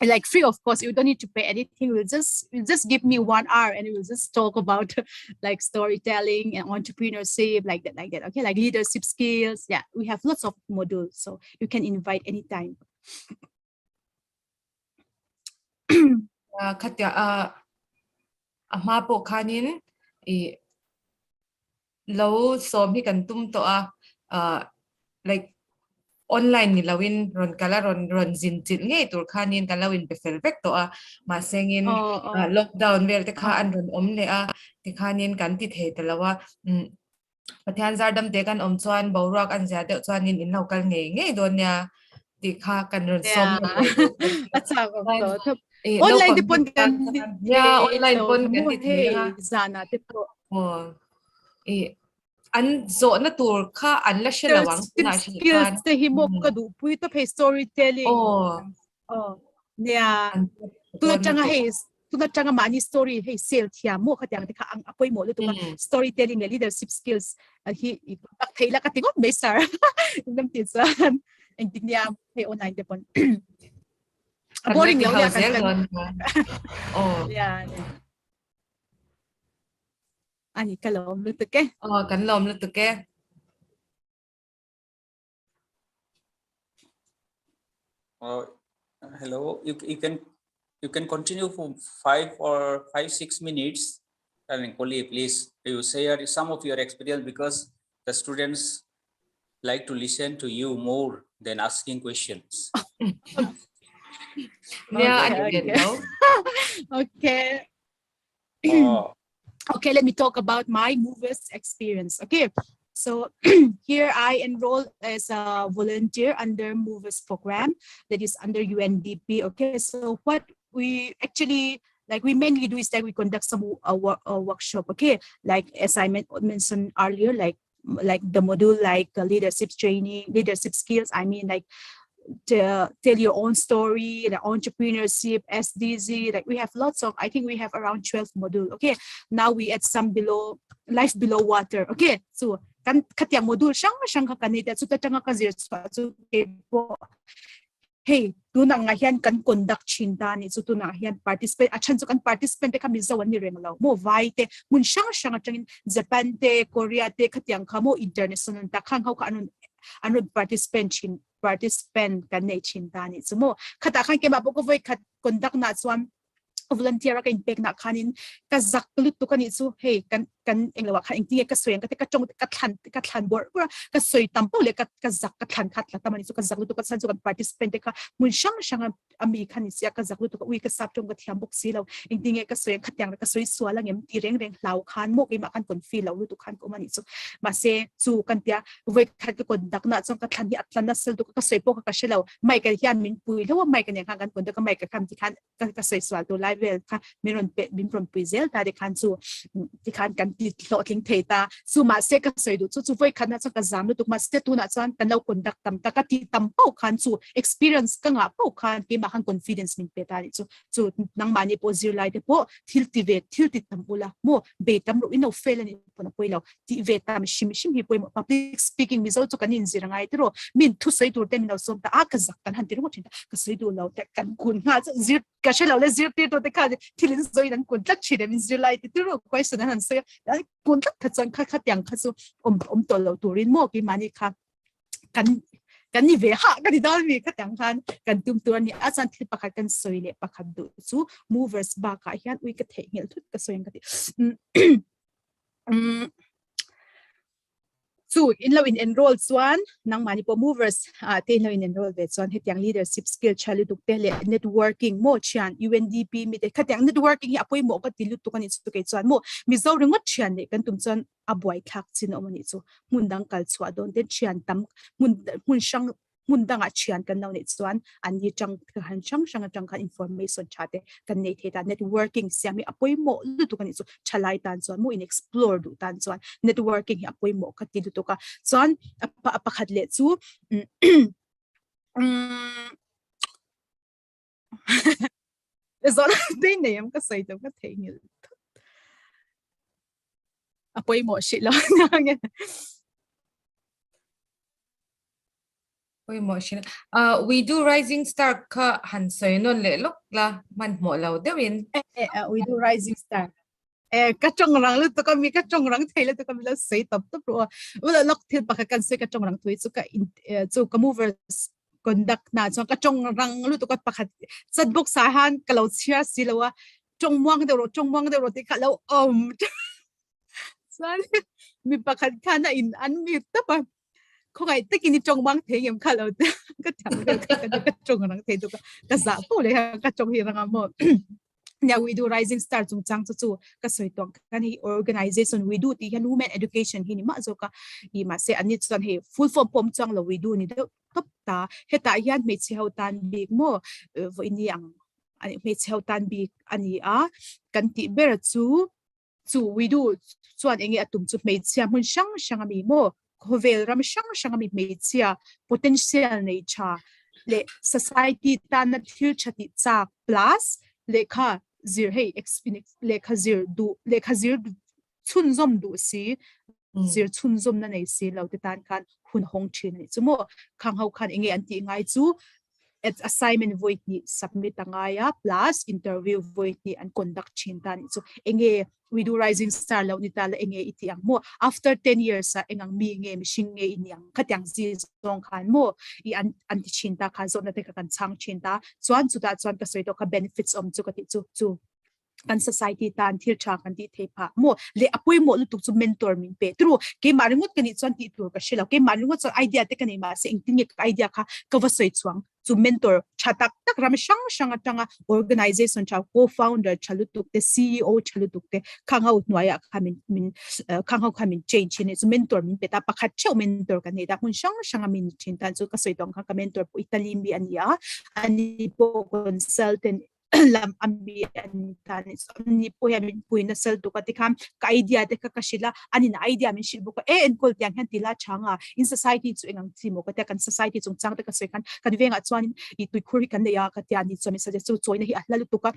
like free of course. You don't need to pay anything. We'll just give me 1 hour and we'll just talk about like storytelling and entrepreneurship, like that. Okay, like leadership skills. Yeah, we have lots of modules, so you can invite anytime. Katya ma po khanin lo som hi kan tum to like online ni lawin ron kala ron zin nge tur khanin kalawin pe felvek to ma sengin lockdown vel te kha an ron om le ti khanin kan ti the talawa pathian zardam te kan om chuan borak an ja de chuan in local nge don ya ti kha kan ron som online te pon kan ya online pon kan ti the ha zana te po an zo na tur kha an la shelawang na shi skills te hi mo ka du pui to pay storytelling yeah tu changa he tu na changa mani story he sale thia mo kha tyang te kha ang apoi mo lu tu storytelling and leadership skills hi tak thaila ka tingon me sir dam ti san ang tingya he online te pon boring lo ya kan yeah ani kalom lu tu ke kan lom lu tu ke hello, you can continue for 5-6 minutes. Lalenkawli, please you share some of your experience, because the students like to listen to you more than asking questions. Okay. Okay, let me talk about my movers experience. Okay, so here I enrolled as a volunteer under movers program that is under UNDP. Okay, so what we actually we mainly do is that we conduct some a workshop. Okay, like as I mentioned earlier, like the module like leadership training, leadership skills. I mean like to tell your own story, the entrepreneurship, SDZ, like we have lots of, I think we have around 12 modules. Okay, now we add some below life below water. Okay, so kan katyang module siyang kanita so tatanga ka zero so hey tu na nga hian kan conduct chinta ni so tu na hian participate achan so kan participant te kami zawan ni renglaw mo vai te mun siyang atangin Japan te Korea te katyang ka mo international ta khang hau ka anun participant kan nei chinta ni so mo khata khang ke ba ko voi khat conduct na swam volunteer ka impact na khanin ka zaklut to kan isu hey kan englawa khan ingti ka soyang ka chong ka thlan bor ka soy tampo le ka zak ka thlan khat la tamani so ka zaklut to ka san so kan participant ka mun shang ami khan isia ka zaklut to ka wi ka sap chong ka thiam bok si lo ingti ka soyang khatyang ka soy swala ngem ti reng lau khan mo ke ma kan kon feel lo lu to khan ko mani so ma se chu kan tia voi khat ka kon dak na chong ka thlan hi atlan na sel to ka soy po ka shelo mai ka hian min pui lo mai ka ne kan kon ka mai ka kam ti khan ka soy swal to live vel ka meron bin from Brazil ta de kan su ti khan kan ti lo tling theta su ma se ka soi du chu voi khan na ka zam lu tu ma se tu na chan kan lo conduct tam ta ka ti tam po khan su experience ka nga po khan ke ma khan confidence min pe ta ni chu nang mani po zir lai de po thil ti tam pula mo be tam ro ino fail ni po na poilo ti ve tam shim hi po public speaking mi zo chu kan in zir ngai tro min thu sei tur te min lo som ta ka zak kan han ti ro thin ka sei du lo te kan kun nga zir ka shelo le zir ti to te ka tilin zoi dan kun tak chire min zir lai ti ro question han se kun tak ka chang kha tyang kha su to lo turin mo ki mani kha kan ni ve ha ka di dal mi kha tyang khan kan tum tur ni asan thil pakhat kan soi le pakhat du chu movers ba ka hian wi ka the ngel thut ka soing ka ti so in lo in enroll swan nang mani po movers te lo in enroll ve swan hetiang leadership skill chalu tuk te le networking mo chan UNDP mi te khatyang networking hi apoi mo ka tilu tu kan chu ke swan mo mi zo ringot chan ne kan tum chan aboi thak chin omani chu mundang kal chwa don te chan tam mun shang mundang a chian kan lo ne chuan an ni chang han chang kan information chate kan nei theta networking siami apoi mo lu tu kan chu chalai tan chuan mo in explore du tan chuan networking hi apoi mo ka ti du to ka chuan pakhat le chu zon dei nem ka sai to ka thengil apoi mo shi lo ôi mọi chuyện we do rising star ka han soi non le lok la man mo lo dewin we do rising star cái trong răng lúc tôi có mi cái trong răng thấy là tôi có mi là sấy tập tập rồi là lúc thì bà cái sấy cái trong răng thôi so cái mover conduct na so cái trong răng lúc tôi có bà cái rất bốc xa han cái lâu chia xí lâu trong mong đều rồi thì cái lâu sao mi bà cái khăn là in ăn mi tập à không ai tất nhiên trong mong thấy em cái lâu cái thằng cái trong răng thấy tôi cái giả bộเลยcái trong hi răng mà now we do rising star chung chang chu ka soi tong kan hi organization we do ti han women education hi ni ma zo ka hi ma se ani chan he full form pom chang lo we do ni de top ta heta hian me chi hau tan big mo vo iniang ani me chi hau tan big ani a kan ti ber chu we do chuan engi atum chu me chi mun shang mi mo khovel ram shang mi me chi potential nei cha le society tan na thil chati cha plus lekha zir hey lekha zir chun zom du si zir chun zom na nei si lo te tan kan hun hong thin ni chumo khang hau khan engi anti ngai chu assignment void ni submit angaya plus interview void ni and conduct chin tan chu engi we do rising star lo ni ta la engi iti ang mo after 10 years sa engang mi nge mishing nge inyang khatyang ji zong khan mo I anti chin ta kha zon na te kan chang chin ta chuan chu ta chuan ka soi to ka benefits chu ka ti chu kan society tan thil tha kan ti thepa mo le apoi mo lu tuk chu mentor min pe tru ke maringot kan I chuan ti tur ka shela ke maringot chu idea te kan ma se ingting idea kha ka va soi chuang chu mentor chatak tak ram shang atanga organization cha co-founder chalutuk te CEO chalutuk te khangau noya khamin khangau khamin change ni chu mentor min pe ta pakhat cheu mentor kan ne da hun shang min chin tan chu ka soi tong ka mentor pu Italy mi ania ani po consultant lam ambi ani ni po ya min puina sel tu ka tikam ka idea te ka kashila ani na idea min shil bu ko en kol tyang han tila changa in society chu engang chimo ka ta kan society chung chang te ka se kan venga chuan I tui khuri kan ya ka tia ni chomi sa chu choina hi ahlalu tu ka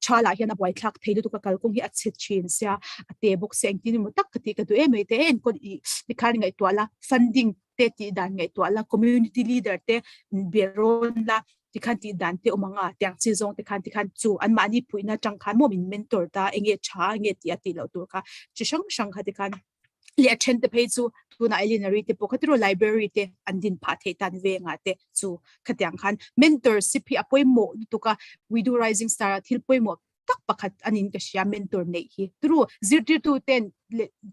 chala hian a boy thlak theilu tu ka kal kong hi a chit chin sia ate box seng tin mo tak ka ti ka du me te en ko I khani ngai twala funding te ti dan ngai twala community leader te beron la ti khan ti dan te omanga tyang chi zong te khan chu an mani puina chang khan mo min mentor ta enge cha nge ti ati lo tur ka chi shang kha ti khan le attend te phe chu tu na ilinary te pokatro library te andin pha the tan ve nga te chu khatyang khan mentorship hi apoi mo tu ka we do rising star thil poi mo tak pakhat anin ka sia mentor nei hi tru 0 to 10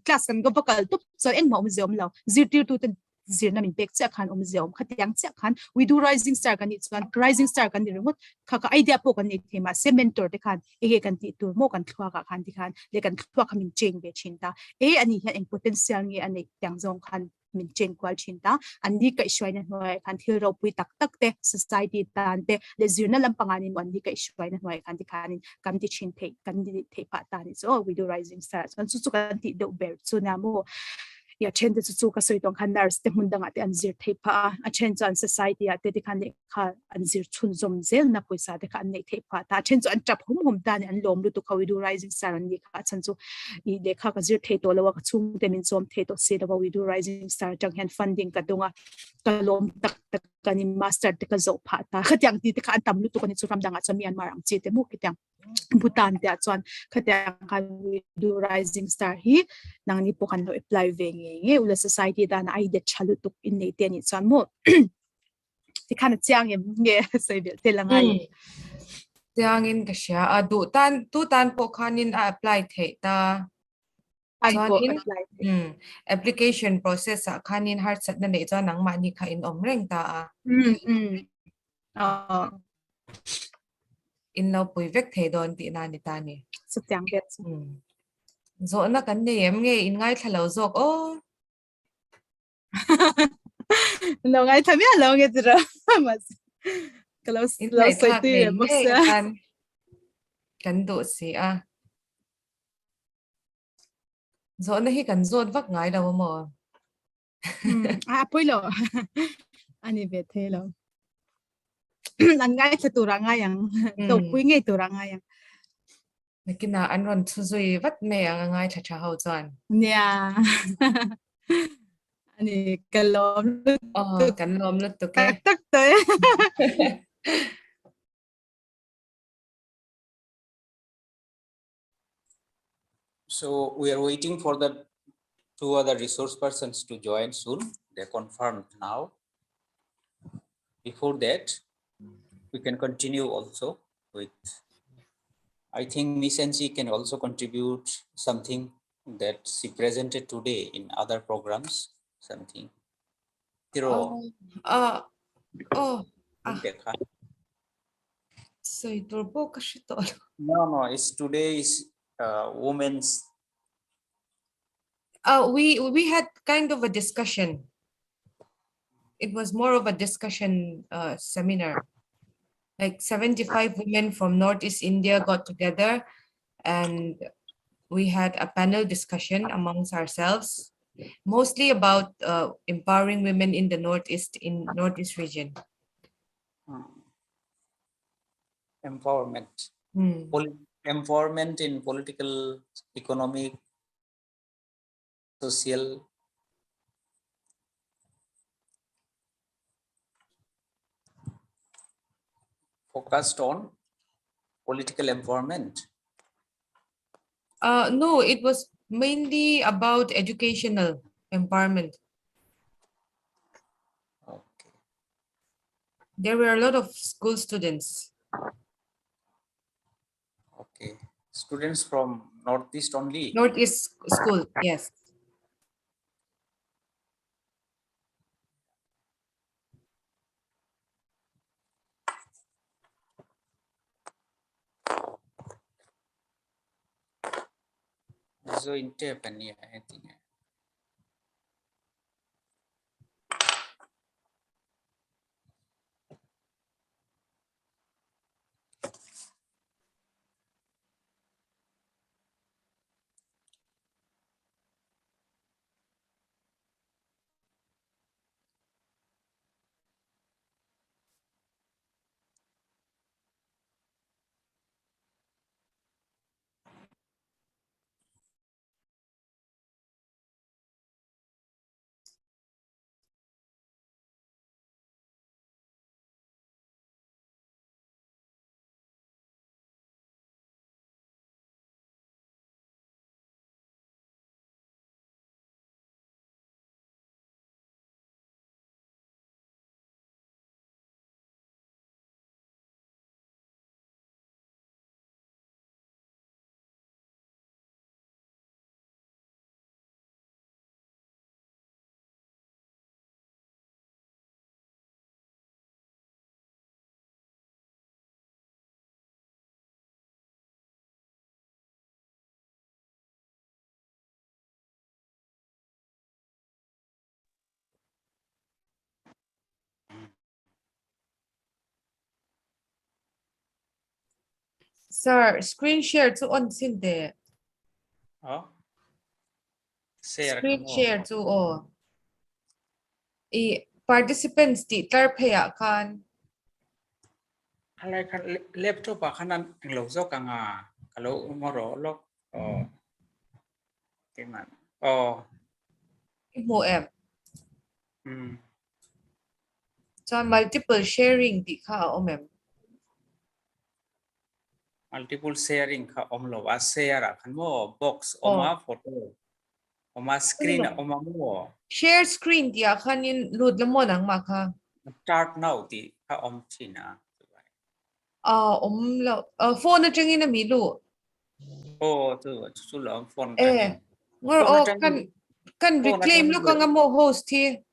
class kan go bakal tu so eng mo zom lo 0 to 10 zir na min pek cha khan zom khatyang cha khan we do rising star kan it's one rising star kan ni remote kha idea po kan ni thema se mentor te khan ege kan ti tur mo kan thwa ka khan ti khan le kan thwa kha min cheng be chinta ani ha eng potential nge ani tyang zong khan min cheng kwal chinta andi ka ishwaina noi khan thil ro pui tak te society tan te le zir na lam pangani mo andi ka ishwaina noi khan ti khan kam ti chin the kan di the pa ta ni so we do rising stars kan su kan ti do ber so na mo ya chen de chu ka soi tong khan nurse te mundanga te anzir theipa a chen chan society ate te khan kha anzir chun zom zel na poisa te khan nei theipa ta chen chu an tap hum ta ne an lom lu tu khawi du rising star an ni kha chan chu I de kha ka zir thei to lawa ka chung te min zom thei to se da we do rising star chang hand funding ka dunga ka lom tak tak ka ni master te ka zo pha ta khatyang ti te kha an tam lu tu ka ni chu ram danga cha Myanmar ang che te mu kityang Bhutan te chuan khatyang khan we do rising star hi nang ni po kan lo apply ve nge ula society dan ai de chalu tuk in nei te ni chan mo ti khan chiang em nge sei bel te langai chiang in ka sia a du tan po khanin a apply thei ta application process a khanin har chat na nei chuan nang ma ni kha in om reng ta a in lo pui vek thei don ti na ni ta ni so chiang bet zo na kan ne em nge in ngai thalo zok o no ngai thami lo nge tra mas close in lo lai sai thak ti nei mo nge sa kan do si a zo na hi kan zot vak ngai daw mo poi lo ani bet the lo an ngai cha tu ra ngai yang to pui nge tu ra ngai yang Nakina anron tsuzui vat me ang ngai cha cha hau chuan nya Ani kalom kan lom lut to tak ke. tak tới. So we are waiting for the 2 other resource persons to join soon. They're confirmed now. Before that, we can continue also with, I think Miss NC can also contribute something that she presented today in other programs, something. Oh, so turbo kasi to. No, it's today is women's. We had kind of a discussion. It was more of a discussion seminar. Like 75 women from Northeast India got together and we had a panel discussion amongst ourselves, mostly about empowering women in the Northeast region. Empowerment. Empowerment in political, economic, social. Focused on political empowerment. No, it was mainly about educational empowerment. Okay. There were a lot of school students. Okay. Students from Northeast only? Northeast school, yes. So in Japan, I think. Sir, screen share to on sinde. Oh? Screen share to oh. Participants di tarpaya kan. Alay kan laptop kanan ngelaw zo kang kalau umoro lok kiman Mo so multiple sharing di ka omem. multiple sharing ka omlo share kan mo box oma photo oma screen oma mo Share screen dia kanin load lamon ang maka. start now di ka om china Phone na changin na milu. tu lo phone kanin Ngor kan reclaim lo kang mo host here.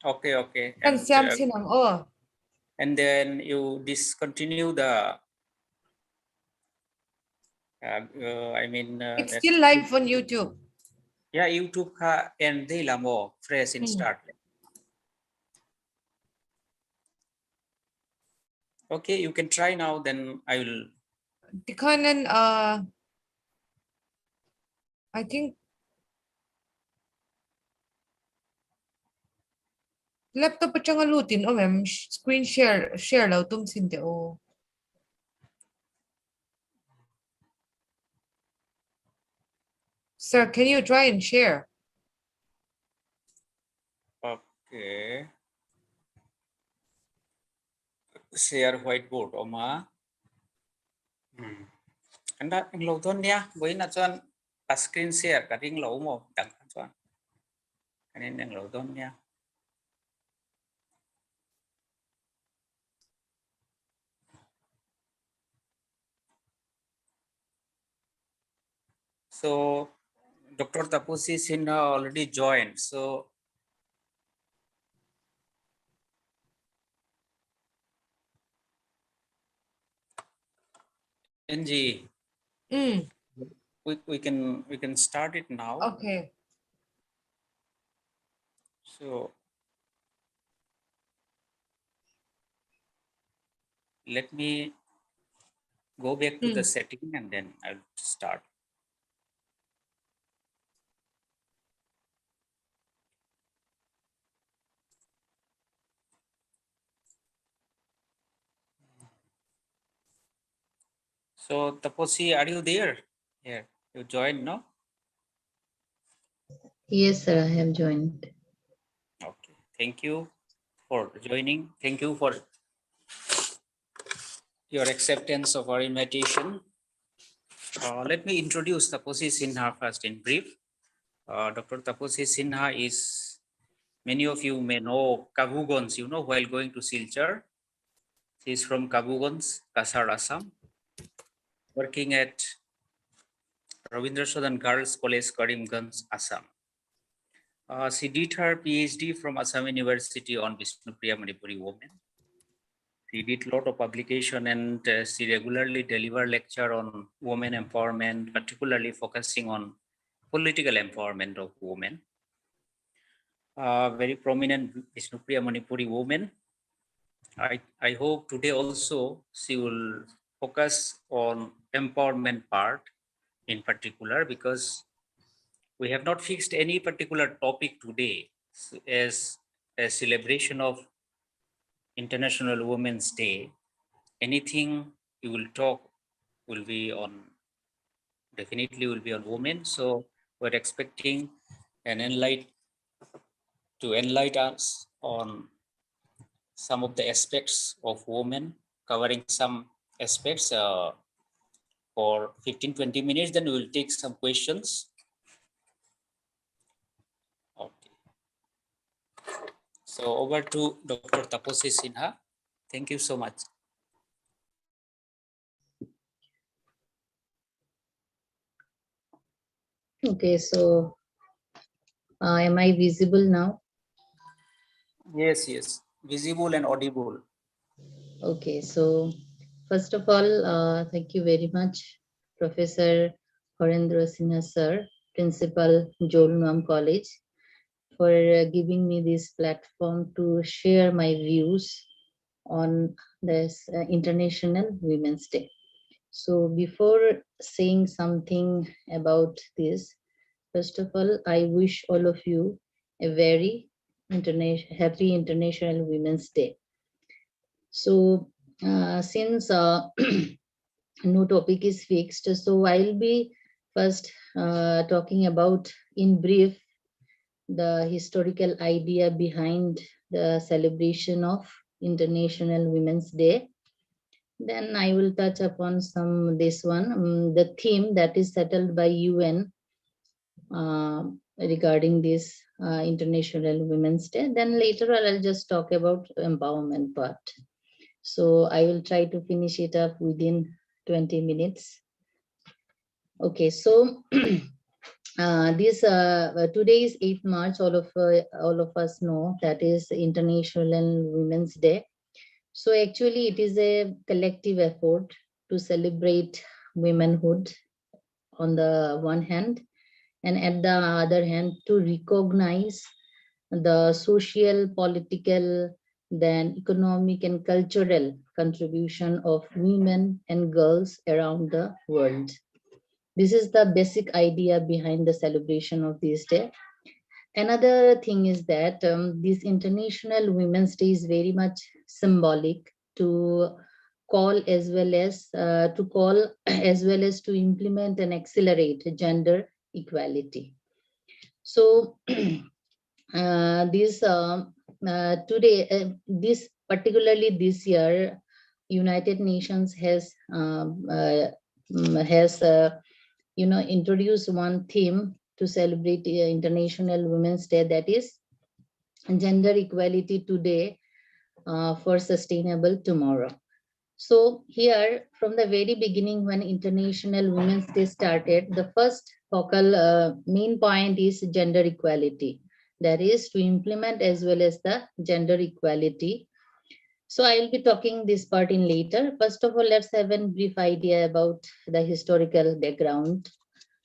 Okay Kan siam sinang and then you discontinue the I mean it's still live on YouTube. Yeah, YouTube ka and they lamo fresh in start. Okay, you can try now. Then I will. Di kanan I think laptop pa chang alutin mem screen share law tum sinde Sir, can you try and share? Okay. Share whiteboard oma. Anda ang lâu thôn nha, với là cho screen share cả riêng lâu một đẳng cho nên đang lâu thôn nha. So Dr. Tapasi Sinha already joined. So NG, we can start it now. Okay. So let me go back to the setting and then I'll start. So Tapasi, are you there? Here, you joined, no? Yes, sir, I have joined. Okay, thank you for joining. Thank you for your acceptance of our invitation. Let me introduce Tapasi Sinha first in brief. Dr. Tapasi Sinha is, many of you may know Kabugons, you know, while going to Silchar. She is from Kabugons, Kasar, Assam, working at Ravindra Sadan Girls College, Karimganj, Assam. She did her PhD from Assam University on Vishnupriya Manipuri women. She did a lot of publication and she regularly deliver lecture on women empowerment, particularly focusing on political empowerment of women. Very prominent Vishnupriya Manipuri woman. I hope today also she will focus on empowerment part in particular, because we have not fixed any particular topic today as a celebration of International Women's Day. Anything you will talk will be on, definitely will be on women. So we're expecting an enlighten us on some of the aspects of women, covering some aspects for 15-20 minutes, then we will take some questions. Okay. So over to Dr. Tapasi Sinha. Thank you so much. Okay, so am I visible now? Yes, visible and audible. Okay, so first of all, thank you very much, Professor Harendra Sinha sir, Principal Jolnam College, for giving me this platform to share my views on this International Women's Day. So before saying something about this, first of all, I wish all of you a very happy International Women's Day. So since no topic is fixed, so I'll be first talking about in brief the historical idea behind the celebration of International Women's Day. Then I will touch upon the theme that is settled by UN regarding this International Women's Day. Then later on, I'll just talk about empowerment part. So I will try to finish it up within 20 minutes. Okay, so today is 8th March. All of us know that is International Women's Day. So actually, it is a collective effort to celebrate womanhood on the one hand, and at the other hand, to recognize the social, political, then economic and cultural contribution of women and girls around the world. This is the basic idea behind the celebration of this day. Another thing is that this International Women's Day is very much symbolic to call as well as to implement and accelerate gender equality. So this today, particularly this year, United Nations has introduced one theme to celebrate International Women's Day, that is gender equality today for sustainable tomorrow. So here, from the very beginning, when International Women's Day started, the first focal main point is gender equality. That is to implement as well as the gender equality. So I'll be talking this part in later. First of all, let's have a brief idea about the historical background.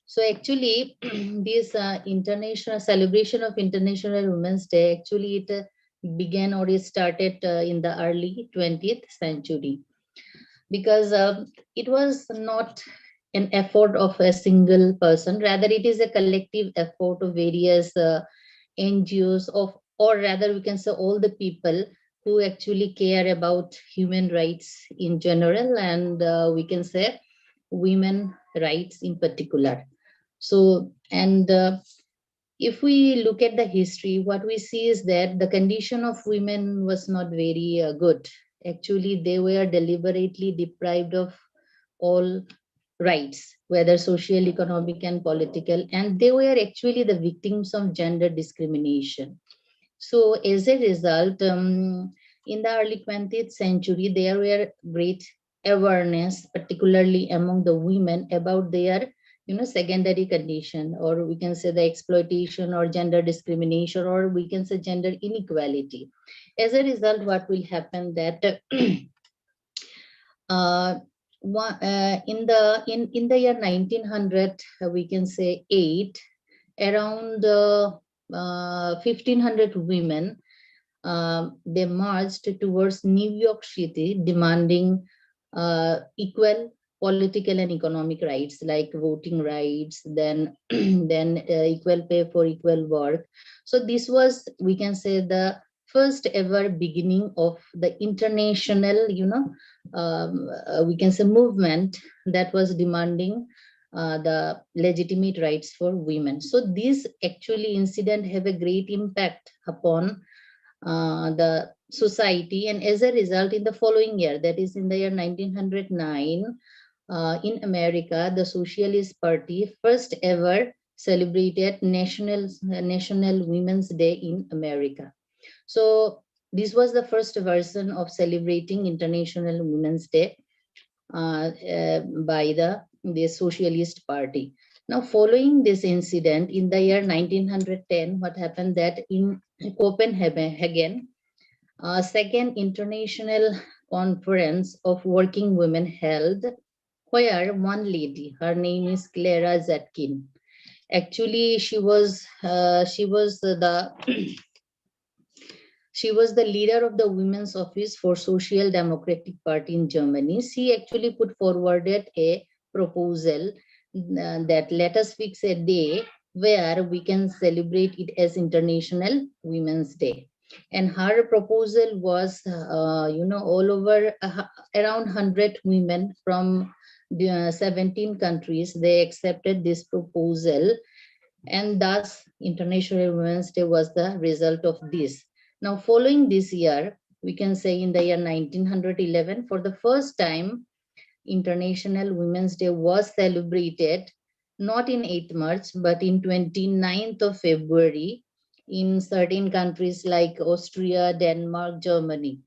So actually, this international celebration of International Women's Day, actually it began or it started in the early 20th century, because it was not an effort of a single person, rather it is a collective effort of various NGOs, or rather we can say all the people who actually care about human rights in general, and we can say women rights in particular. So, and if we look at the history, what we see is that the condition of women was not very good. Actually, they were deliberately deprived of all rights, whether social, economic, and political, and they were actually the victims of gender discrimination. So as a result, in the early 20th century, there were great awareness, particularly among the women, about their secondary condition, or we can say the exploitation or gender discrimination, or we can say gender inequality. As a result, what will happen that in the year 1900, we can say 8, around 1,500 women, they marched towards New York City, demanding equal political and economic rights like voting rights, then equal pay for equal work. So this was, we can say, the first ever beginning of the international, we can say, movement that was demanding the legitimate rights for women. So this actually incident have a great impact upon the society, and as a result, in the following year, that is in the year 1909, in America, the Socialist Party first ever celebrated National Women's Day in America. So this was the first version of celebrating International Women's Day by the Socialist Party. Now, following this incident, in the year 1910, what happened that in Copenhagen, second international conference of working women held, where one lady, her name is Clara Zetkin. Actually, she was the leader of the Women's Office for Social Democratic Party in Germany. She actually put forwarded a proposal that let us fix a day where we can celebrate it as International Women's Day. And her proposal was, all over around 100 women from the 17 countries, they accepted this proposal, and thus International Women's Day was the result of this. Now, following this year, we can say in the year 1911, for the first time, International Women's Day was celebrated not in 8th March, but in 29th of February in certain countries like Austria, Denmark, Germany.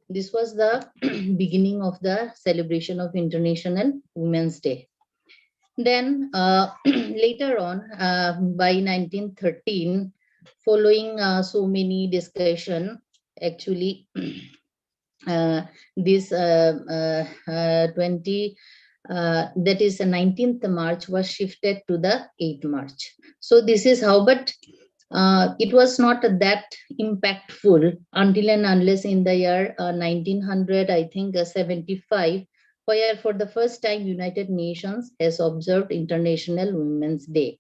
This was the beginning of the celebration of International Women's Day. Then later on, by 1913, following so many discussion, actually this that is 19th March was shifted to the 8th March. So this is how, but it was not that impactful until and unless in the year 1900, I think 75, where for the first time United Nations has observed International Women's Day.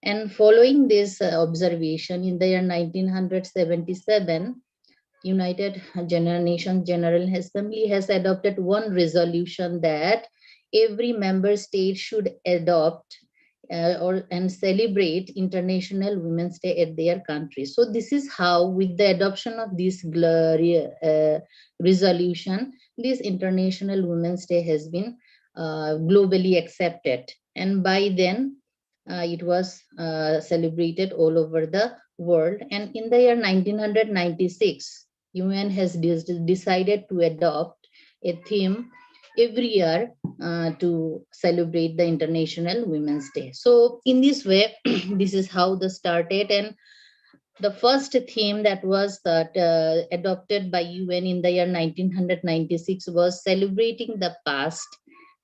And following this observation in the year 1977, United Nations General Assembly has adopted one resolution that every member state should adopt and celebrate International Women's Day at their country. So this is how, with the adoption of this resolution, this International Women's Day has been globally accepted, and by then it was celebrated all over the world. And in the year 1996, UN has decided to adopt a theme every year to celebrate the International Women's Day. So in this way, this is how the started. And the first theme that was adopted by UN in the year 1996 was celebrating the past,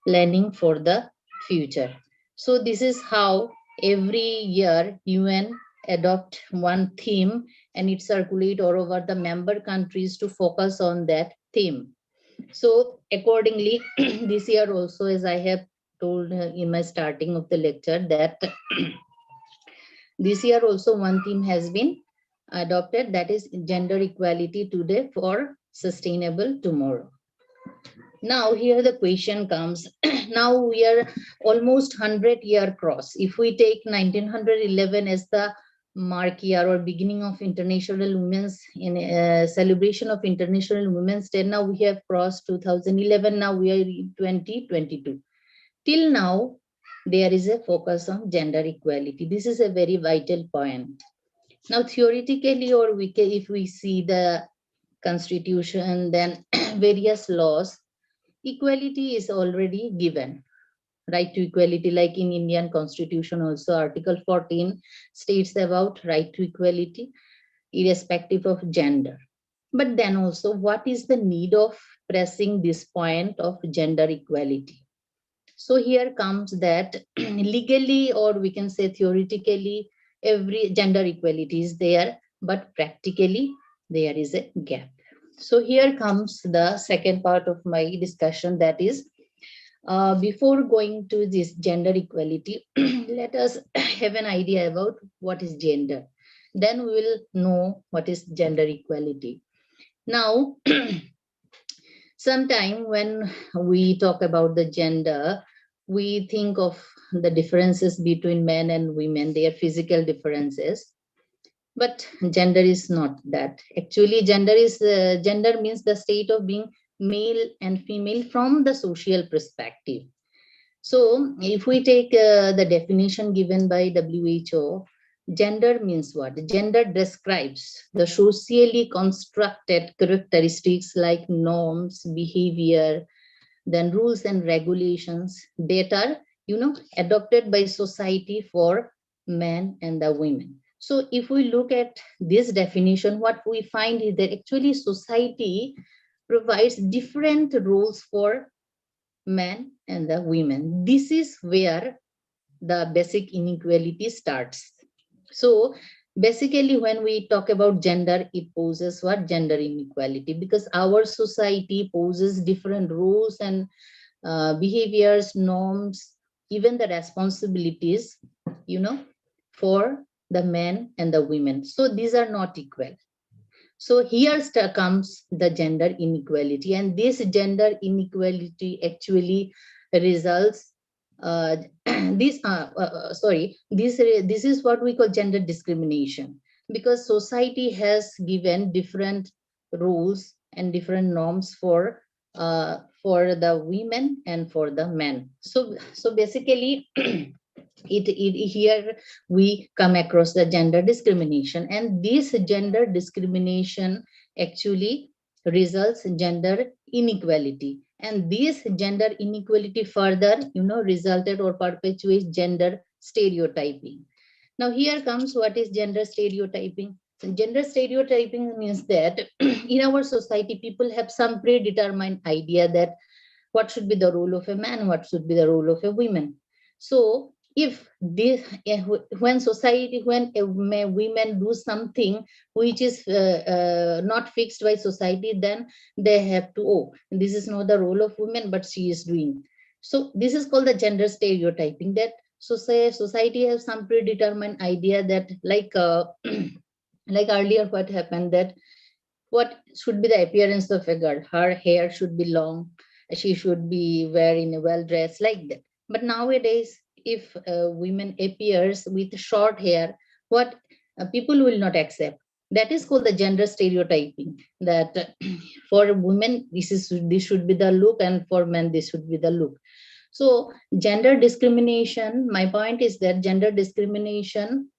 planning for the future. So this is how every year UN adopt one theme, and it circulate all over the member countries to focus on that theme. So accordingly, this year also, as I have told in my starting of the lecture, that this year also one theme has been adopted, that is gender equality today for sustainable tomorrow. Now here the question comes. Now we are almost 100-year cross. If we take 1911 as the mark year or beginning of International Women's celebration of International Women's Day, now we have crossed 2011. Now we are in 2022. Till now, there is a focus on gender equality. This is a very vital point. Now theoretically, or if we see the constitution, then various laws, equality is already given. Right to equality, like in Indian Constitution also, Article 14 states about right to equality irrespective of gender. But then also, what is the need of pressing this point of gender equality? So here comes that legally, or we can say theoretically, every gender equality is there, but practically there is a gap. So here comes the second part of my discussion, that is, before going to this gender equality, let us have an idea about what is gender. Then we will know what is gender equality. Now, sometime when we talk about the gender, we think of the differences between men and women, their physical differences. But gender is not that. Actually, gender means the state of being male and female from the social perspective. So if we take the definition given by WHO, gender means what? Gender describes the socially constructed characteristics like norms, behavior, then rules and regulations that are, adopted by society for men and the women. So if we look at this definition, what we find is that actually society provides different roles for men and the women. This is where the basic inequality starts. So basically, when we talk about gender, it poses what? Gender inequality, because our society poses different roles and behaviors, norms, even the responsibilities, for the men and the women. So these are not equal. So here comes the gender inequality, and this gender inequality actually results. This is what we call gender discrimination, because society has given different rules and different norms for the women and for the men. So basically. Here we come across the gender discrimination, and this gender discrimination actually results in gender inequality, and this gender inequality further resulted or perpetuates gender stereotyping. Now here comes what is gender stereotyping. So gender stereotyping means that in our society people have some predetermined idea that what should be the role of a man, what should be the role of a woman. So if this, when women do something which is not fixed by society, then they have to, this is not the role of women, but she is doing. So this is called the gender stereotyping, that society has some predetermined idea that like earlier what happened, that what should be the appearance of a girl, her hair should be long, she should be wearing a well dressed, like that. But nowadays if women appears with short hair, what people will not accept. That is called the gender stereotyping, that for women this should be the look, and for men this should be the look. So gender discrimination, my point is that gender discrimination,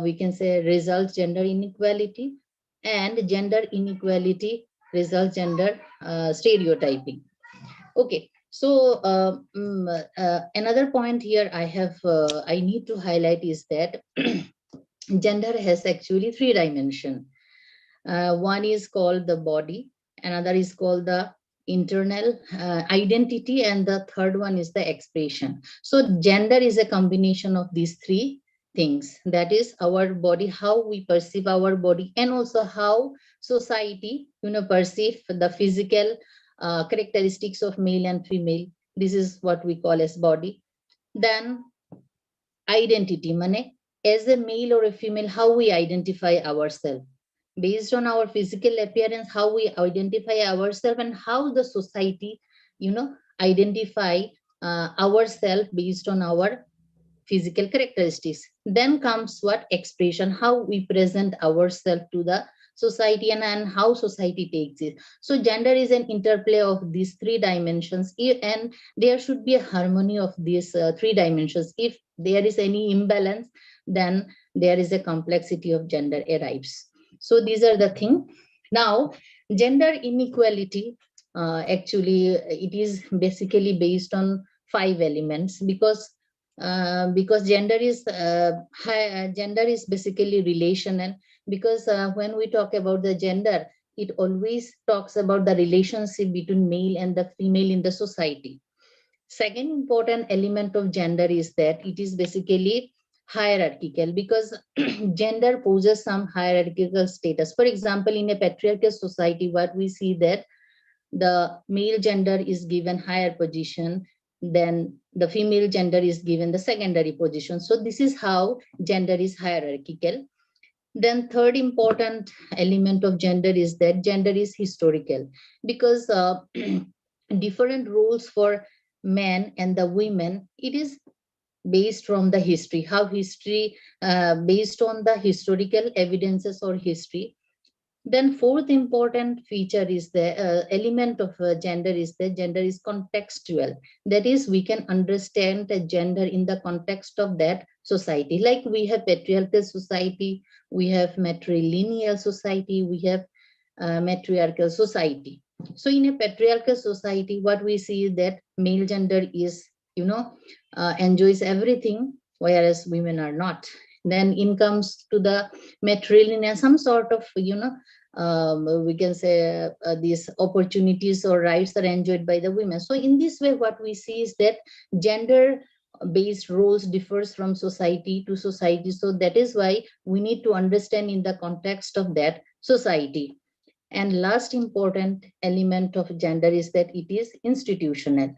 we can say, results gender inequality, and gender inequality results gender stereotyping. Okay, so another point here I need to highlight is that gender has actually 3 dimensions. One is called the body, another is called the internal identity, and the third one is the expression. So gender is a combination of these 3 things. That is our body, how we perceive our body, and also how society, perceive the physical characteristics of male and female. This is what we call as body. Then identity, mane, as a male or a female, how we identify ourselves. Based on our physical appearance, how we identify ourselves, and how the society, identify ourselves based on our physical characteristics. Then comes what? Expression, how we present ourselves to the society, and how society takes it. So gender is an interplay of these 3 dimensions, and there should be a harmony of these 3 dimensions. If there is any imbalance, then there is a complexity of gender arrives. So these are the things. Now, gender inequality, actually, it is basically based on 5 elements, because gender is basically relational. Because when we talk about the gender, it always talks about the relationship between male and the female in the society. Second important element of gender is that it is basically hierarchical, because gender poses some hierarchical status. For example, in a patriarchal society, what we see that the male gender is given higher position, then the female gender is given the secondary position. So this is how gender is hierarchical. Then third important element of gender is that gender is historical, because different roles for men and the women, it is based from the history, how history, based on the historical evidences or history. Then fourth important feature is the element of gender is that gender is contextual. That is, we can understand the gender in the context of that society. Like we have patriarchal society, we have matrilineal society, we have matriarchal society. So in a patriarchal society, what we see is that male gender is, enjoys everything, whereas women are not. Then in comes to the matrilineal, some sort of, we can say these opportunities or rights are enjoyed by the women. So in this way, what we see is that gender based roles differs from society to society. So that is why we need to understand in the context of that society. And last important element of gender is that it is institutional.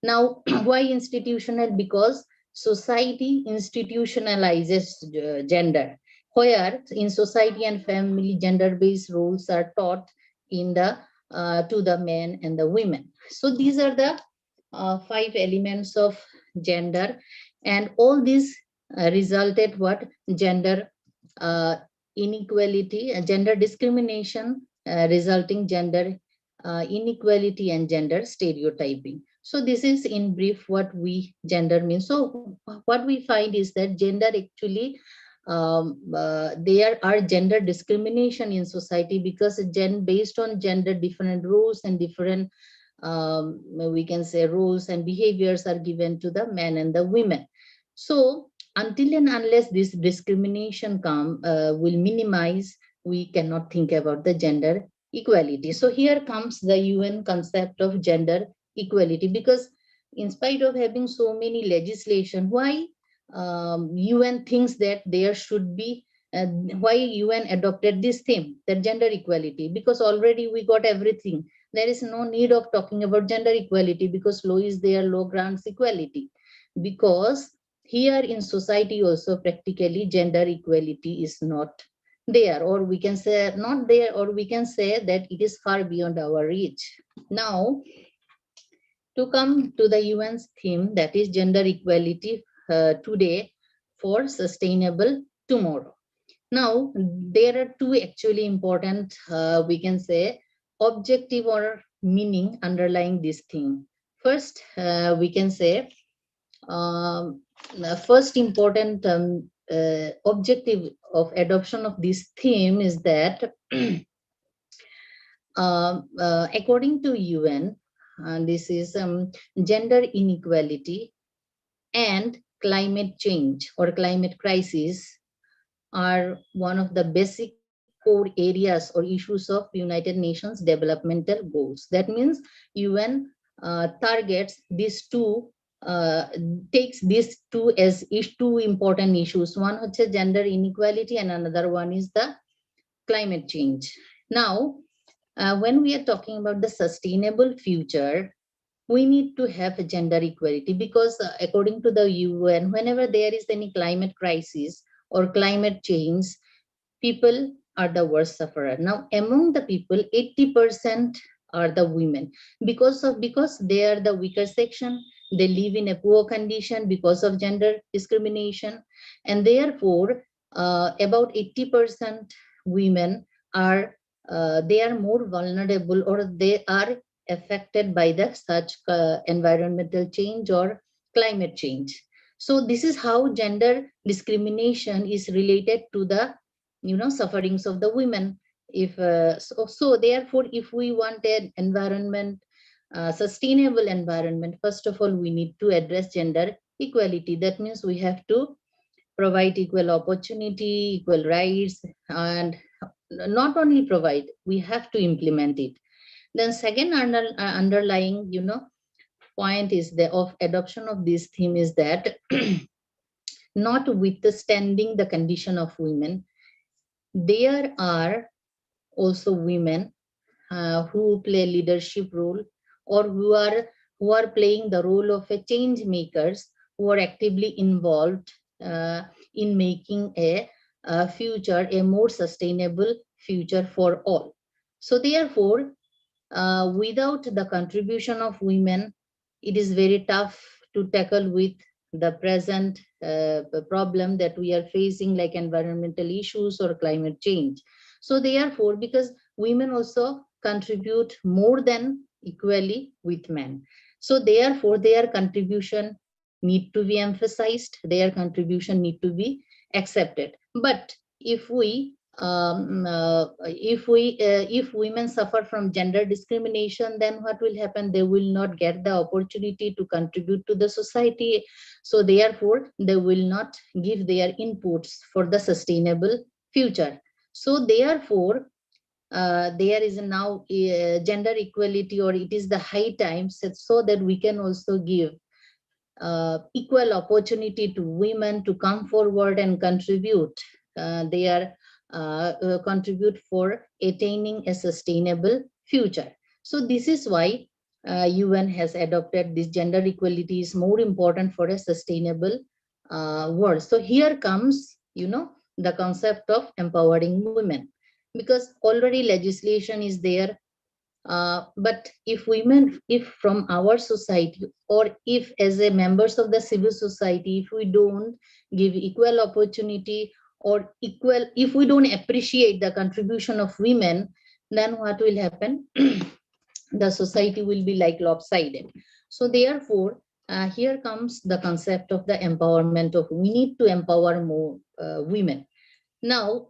Now, why institutional? Because society institutionalizes gender, where in society and family, gender-based roles are taught in the to the men and the women. So these are the 5 elements of gender, and all these resulted what? Gender inequality, gender discrimination, resulting gender inequality, and gender stereotyping. So this is in brief what we gender means. So what we find is that gender actually, there are gender discrimination in society, because based on gender, different rules and different, we can say, rules and behaviors are given to the men and the women. So until and unless this discrimination will minimize, we cannot think about the gender equality. So here comes the UN concept of gender equality, because in spite of having so many legislation, why UN thinks that there should be, why UN adopted this theme, that gender equality? Because already we got everything. There is no need of talking about gender equality, because law is there, law grants equality. Because here in society also practically gender equality is not there, or we can say not there, or we can say that it is far beyond our reach. Now, to come to the UN's theme, that is gender equality today for sustainable tomorrow. Now, there are two actually important, we can say, objective or meaning underlying this theme. First, we can say, the first important objective of adoption of this theme is that according to UN, this is gender inequality and climate change or climate crisis are one of the basic core areas or issues of United Nations developmental goals. That means UN targets these two, takes these two as two important issues. One is gender inequality and another one is the climate change. Now, when we are talking about the sustainable future, we need to have gender equality because according to the UN, whenever there is any climate crisis or climate change, people are the worst sufferer. Now, among the people, 80% are the women because they are the weaker section. They live in a poor condition because of gender discrimination, and therefore, about 80% women are they are more vulnerable or they are affected by the such environmental change or climate change. So this is how gender discrimination is related to the sufferings of the women. If so therefore, if we want an environment, sustainable environment, first of all we need to address gender equality. That means we have to provide equal opportunity, equal rights, and not only provide, we have to implement it. Then second underlying point is the of adoption of this theme is that notwithstanding the condition of women, there are also women who play leadership role or who are playing the role of a change makers, who are actively involved in making a future, a more sustainable future for all. So therefore, without the contribution of women, it is very tough to tackle with the present problem that we are facing, like environmental issues or climate change. So therefore, because women also contribute more than equally with men, so therefore their contribution need to be emphasized, their contribution need to be accepted. But if women suffer from gender discrimination, then what will happen? They will not get the opportunity to contribute to the society. So therefore, they will not give their inputs for the sustainable future. So therefore, there is now gender equality, or it is the high time so that we can also give equal opportunity to women to come forward and contribute contribute for attaining a sustainable future. So this is why UN has adopted this gender equality is more important for a sustainable world. So here comes, the concept of empowering women, because already legislation is there. But if from our society, or if as a members of the civil society, if we don't give equal opportunity or if we don't appreciate the contribution of women, then what will happen? The society will be like lopsided. So therefore, here comes the concept of the empowerment of, we need to empower more women. Now,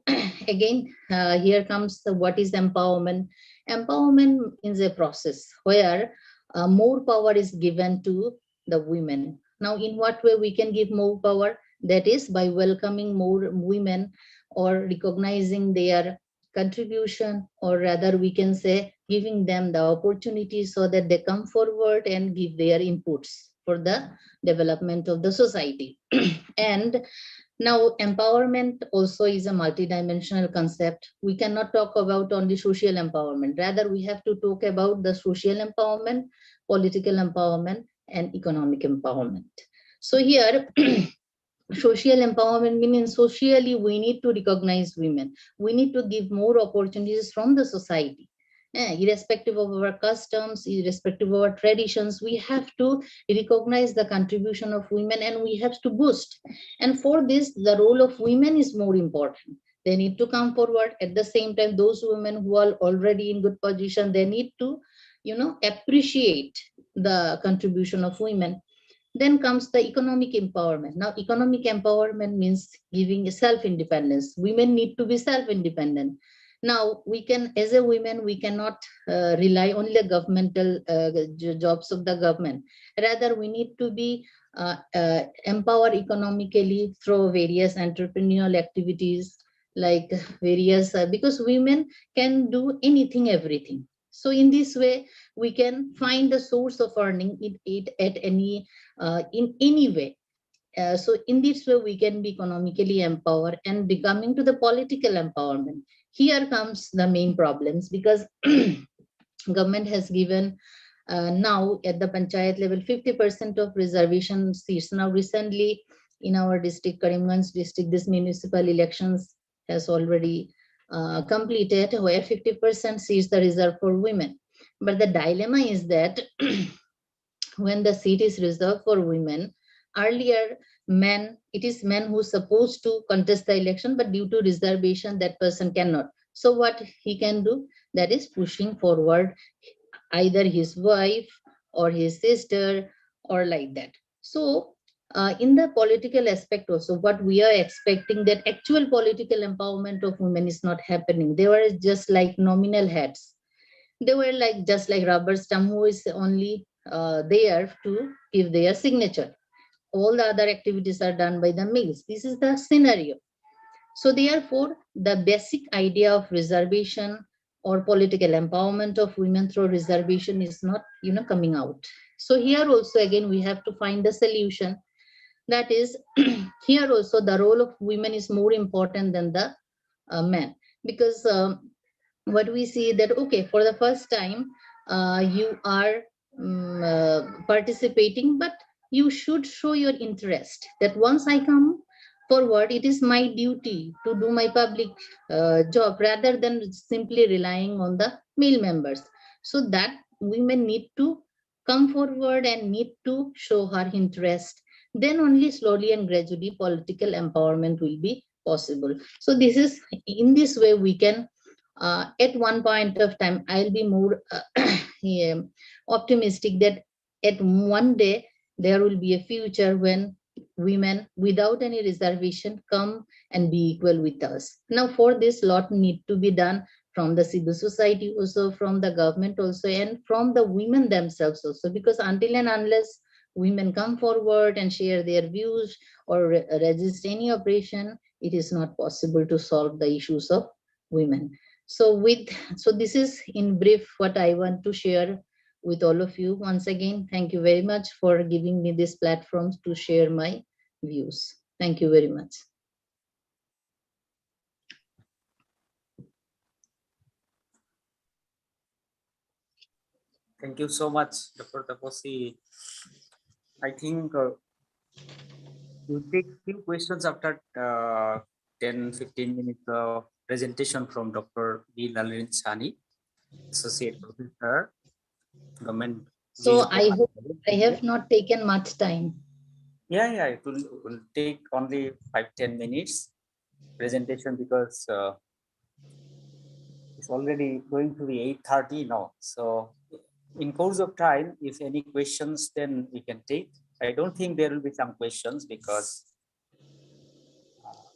again, here comes what is empowerment. Empowerment is a process where more power is given to the women. Now, in what way we can give more power? That is by welcoming more women or recognizing their contribution, or rather we can say giving them the opportunity so that they come forward and give their inputs for the development of the society. And now, empowerment also is a multidimensional concept. We cannot talk about only social empowerment. Rather, we have to talk about the social empowerment, political empowerment, and economic empowerment. So here, social empowerment means socially we need to recognize women. We need to give more opportunities from the society. Irrespective of our customs, irrespective of our traditions, we have to recognize the contribution of women and we have to boost. And for this, the role of women is more important. They need to come forward. At the same time, those women who are already in good position, they need to, appreciate the contribution of women. Then comes the economic empowerment. Now, economic empowerment means giving self-independence. Women need to be self-independent. Now, we can, as a women, we cannot rely only on governmental jobs of the government. Rather, we need to be empowered economically through various entrepreneurial activities, like various, because women can do anything, everything. So in this way, we can find the source of earning it at any, in any way. So in this way, we can be economically empowered. And becoming to the political empowerment, here comes the main problems, because government has given now at the panchayat level 50% of reservation seats. Now recently in our district, Karimganj district, this municipal elections has already completed, where 50% seats are reserved for women. But the dilemma is that when the seat is reserved for women, earlier it is men who supposed to contest the election, but due to reservation, that person cannot. So what he can do, that is pushing forward either his wife or his sister or like that. So in the political aspect also, what we are expecting, that actual political empowerment of women is not happening. They were just like nominal heads. They were like just like rubber stamp who is only there to give their signature. All the other activities are done by the males. This is the scenario. So therefore, the basic idea of reservation or political empowerment of women through reservation is not, coming out. So here also, again, we have to find the solution. That is, here also the role of women is more important than the men, because what we see that, okay, for the first time, you are participating, but you should show your interest that once I come forward, it is my duty to do my public job, rather than simply relying on the male members. So that women need to come forward and need to show her interest. Then only slowly and gradually political empowerment will be possible. So this is, in this way, we can at one point of time, I'll be more optimistic that at one day there will be a future when women without any reservation come and be equal with us. Now for this, lot need to be done from the civil society also, from the government also, and from the women themselves also, because until and unless women come forward and share their views or resist any oppression, it is not possible to solve the issues of women. So this is in brief what I want to share with all of you. Once again, thank you very much for giving me this platform to share my views. Thank you very much. Thank you so much, Dr. Tapasi. I think we'll take few questions after 10-15 minutes of presentation from Dr. Lalrinchhani, Associate Professor, Government. So I hope I have not taken much time. Yeah, it will take only 5-10 minutes presentation, because it's already going to be 8:30 now. So in course of time, if any questions, then we can take. I don't think there will be some questions, because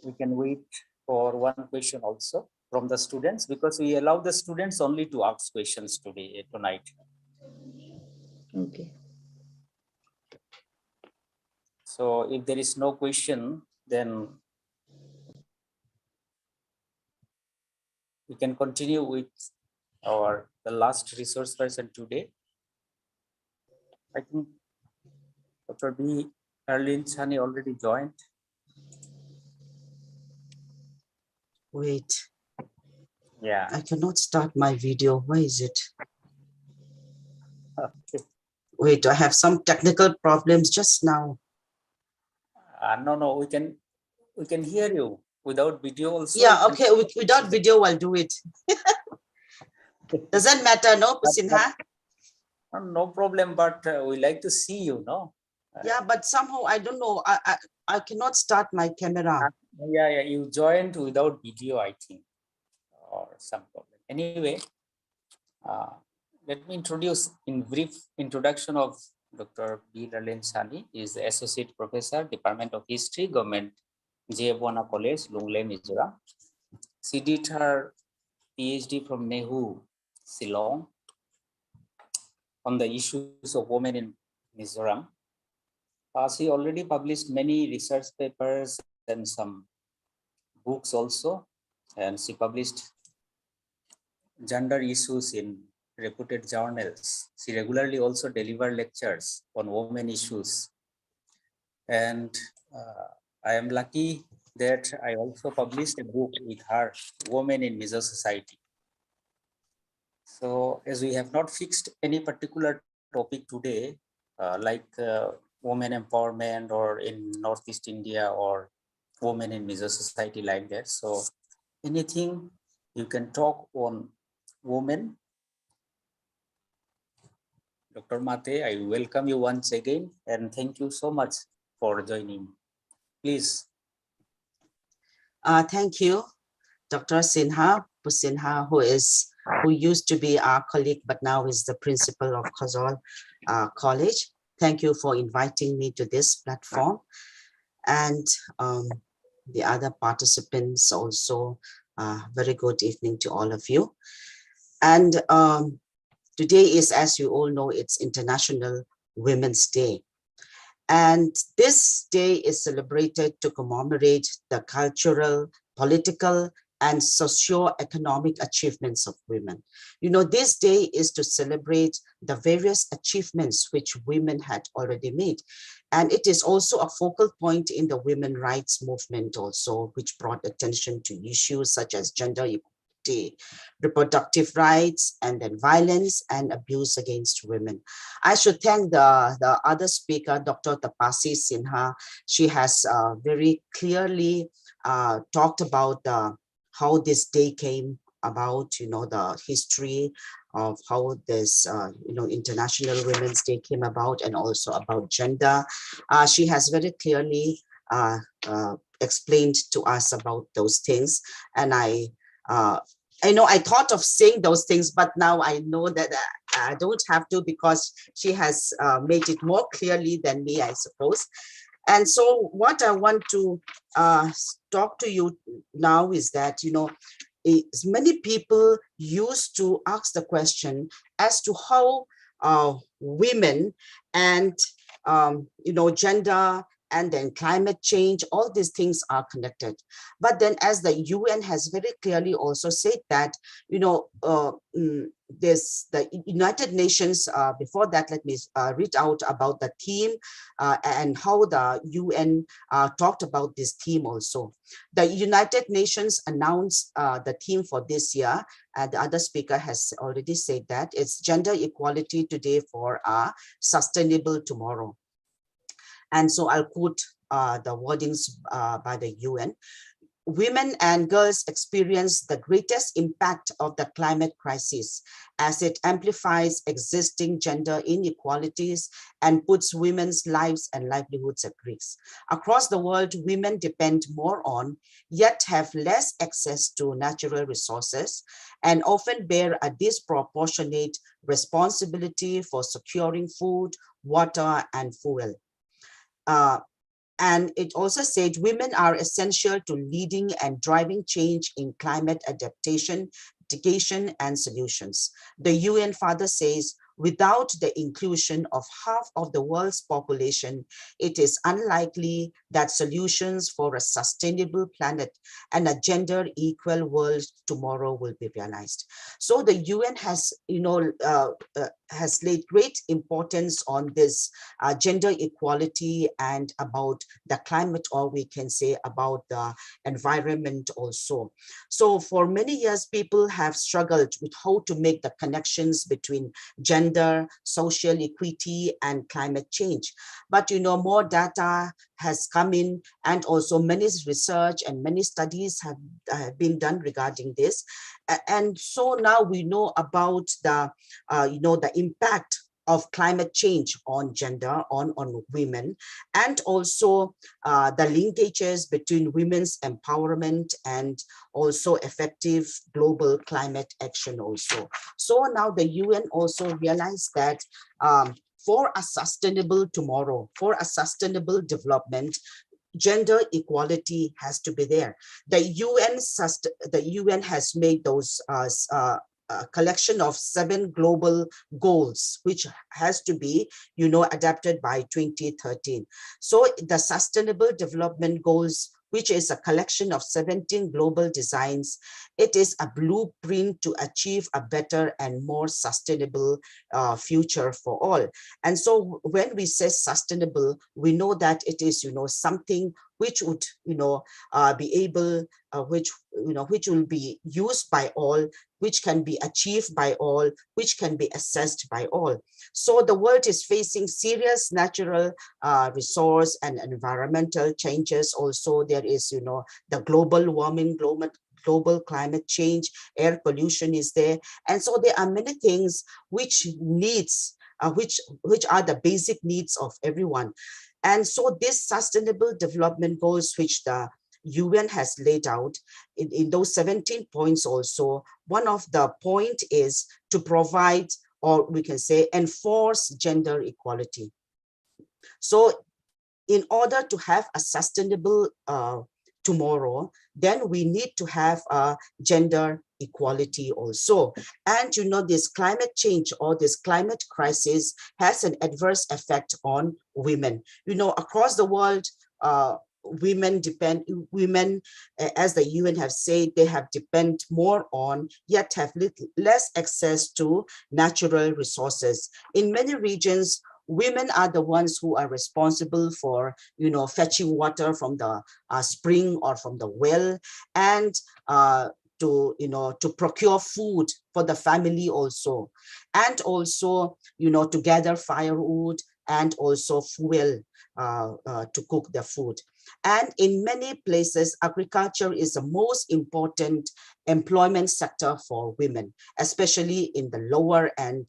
we can wait for one question also from the students, because we allow the students only to ask questions tonight. Okay. So if there is no question, then we can continue with the last resource person today. I think Dr. Lalrinchhani already joined. Wait. Yeah. I cannot start my video. Why is it? Okay. Wait, I have some technical problems just now. No, we can hear you without video also. Yeah, okay, without video, I'll do it. Doesn't matter, no, Sinha? No problem, but we like to see you, no? Yeah, but somehow, I don't know, I cannot start my camera. Yeah, you joined without video, I think, or some problem. Anyway, let me introduce in brief introduction of Dr. B. Lalrinchhani. He is the Associate Professor, Department of History, Government J.F. College, Lunglei, Mizoram. She did her PhD from Nehu, Shillong, on the issues of women in Mizoram. She already published many research papers and some books also, and she published gender issues in reputed journals. She regularly also delivered lectures on women issues. And I am lucky that I also published a book with her, Women in Mizo Society. So as we have not fixed any particular topic today, like women empowerment or in Northeast India or women in Mizo Society like that. So anything you can talk on women. Dr. Mate, I welcome you once again and thank you so much for joining. Please. Thank you, Dr. Sinha, who used to be our colleague, but now is the principal of Khazol College. Thank you for inviting me to this platform. And the other participants also, very good evening to all of you. And today is, as you all know, it's International Women's Day. And this day is celebrated to commemorate the cultural, political, and socio-economic achievements of women. You know, this day is to celebrate the various achievements which women had already made. And it is also a focal point in the women's rights movement also, which brought attention to issues such as gender equality, reproductive rights, and then violence and abuse against women. I should thank the other speaker, Dr. Tapasi Sinha. She has very clearly talked about how this day came about, you know, the history of how this, you know, International Women's Day came about, and also about gender. She has very clearly explained to us about those things. And I know I thought of saying those things, but now I know that I don't have to, because she has made it more clearly than me, I suppose. And so what I want to talk to you now is that, you know, many people used to ask the question as to how women and, you know, gender and then climate change, all these things are connected. But then, as the UN has very clearly also said that, you know, there's the United Nations, before that, let me read out about the theme and how the UN talked about this theme also. The United Nations announced the theme for this year, and the other speaker has already said that it's gender equality today for a sustainable tomorrow. And so I'll quote the wordings by the UN. Women and girls experience the greatest impact of the climate crisis as it amplifies existing gender inequalities and puts women's lives and livelihoods at risk. Across the world, women depend more on, yet have less access to natural resources, and often bear a disproportionate responsibility for securing food, water, and fuel. And it also said women are essential to leading and driving change in climate adaptation, mitigation, and solutions. The UN further says, without the inclusion of half of the world's population, it is unlikely that solutions for a sustainable planet and a gender equal world tomorrow will be realized. So the UN has, you know, has laid great importance on this gender equality and about the climate, or we can say about the environment also. So for many years, people have struggled with how to make the connections between gender gender, social equity, and climate change. But more data has come in, and also many research and many studies have been done regarding this. And so now we know about the the impact of climate change on gender, on women, and also the linkages between women's empowerment and also effective global climate action also. So now the UN also realized that for a sustainable tomorrow, for a sustainable development, gender equality has to be there. The UN has made those a collection of 7 global goals, which has to be, adapted by 2013. So the Sustainable Development Goals, which is a collection of 17 global designs, it is a blueprint to achieve a better and more sustainable future for all. And so when we say sustainable, we know that it is, something which would, be able, which will be used by all, which can be achieved by all, which can be assessed by all. So the world is facing serious natural resource and environmental changes. Also, there is, the global warming, global climate change, air pollution is there. And so there are many things which needs, which are the basic needs of everyone. And so this sustainable development goals, which the UN has laid out in those 17 points also, one of the point is to provide, or we can say enforce, gender equality. So in order to have a sustainable tomorrow, then we need to have a gender equality also. And this climate change or this climate crisis has an adverse effect on women. Across the world, women, as the UN have said, they have depend more on, yet have less access to natural resources. In many regions, women are the ones who are responsible for, fetching water from the spring or from the well, and to procure food for the family also, and also, to gather firewood and also fuel to cook the food. And in many places, agriculture is the most important employment sector for women, especially in the lower and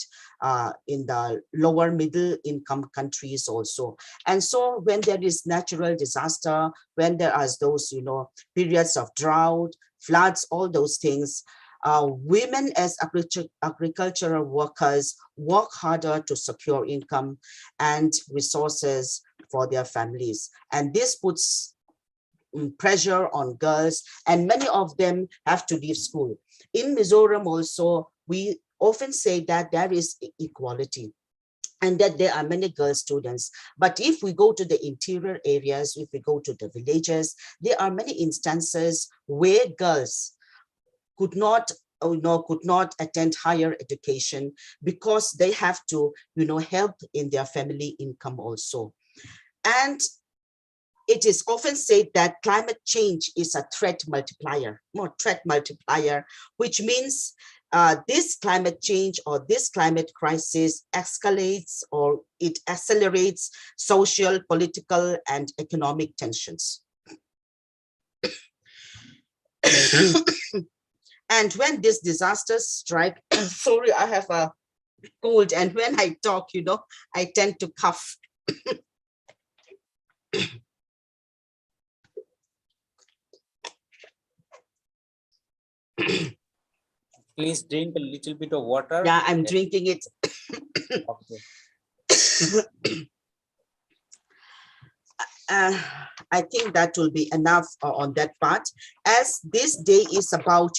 in the lower middle income countries also. And so when there is natural disaster, when there are those, periods of drought, floods, all those things, women as agricultural workers work harder to secure income and resources for their families. And this puts pressure on girls, and many of them have to leave school. In Mizoram also, we often say that there is equality and that there are many girl students. But if we go to the interior areas, if we go to the villages, there are many instances where girls could not attend higher education because they have to, help in their family income also. And it is often said that climate change is a threat multiplier, which means this climate change or this climate crisis escalates, or it accelerates social, political, and economic tensions. And when these disasters strike, sorry, I have a cold, and when I talk, I tend to cough. Please drink a little bit of water. Yeah, I'm drinking it. Okay. I think that will be enough on that part, as this day is about,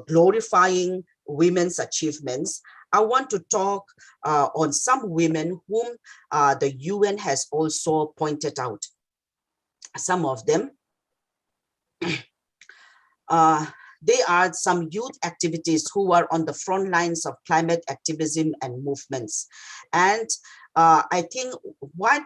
glorifying women's achievements. I want to talk on some women whom the UN has also pointed out. Some of them. they are some youth activities who are on the front lines of climate activism and movements. And I think why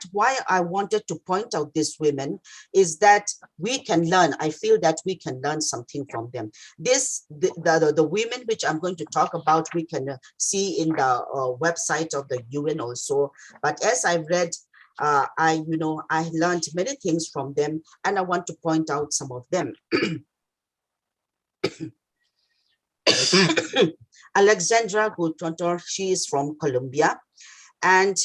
I wanted to point out these women is that we can learn. I feel that we can learn something from them. The women which I'm going to talk about, we can see in the website of the UN also. But as I read, I learned many things from them, and I want to point out some of them. Alexandra Gutrontor, she is from Colombia, and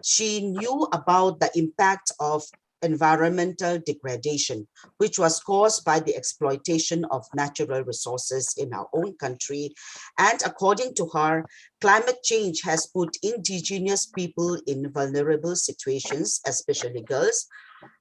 she knew about the impact of environmental degradation, which was caused by the exploitation of natural resources in our own country. And according to her, climate change has put indigenous people in vulnerable situations, especially girls,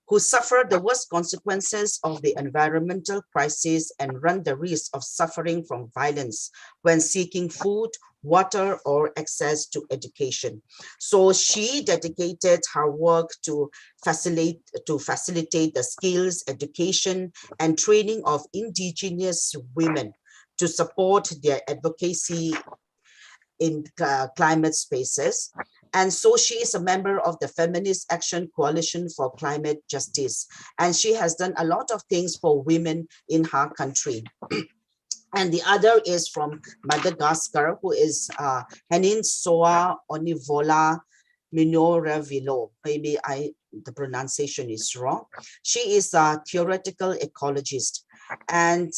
who suffer the worst consequences of the environmental crisis and run the risk of suffering from violence when seeking food, water, or access to education. So she dedicated her work to facilitate the skills, education, and training of indigenous women to support their advocacy in climate spaces. And so she is a member of the Feminist Action Coalition for Climate Justice. And she has done a lot of things for women in her country. And the other is from Madagascar, who is Henin Soa Onivola Minoravilo. Maybe the pronunciation is wrong. She is a theoretical ecologist, and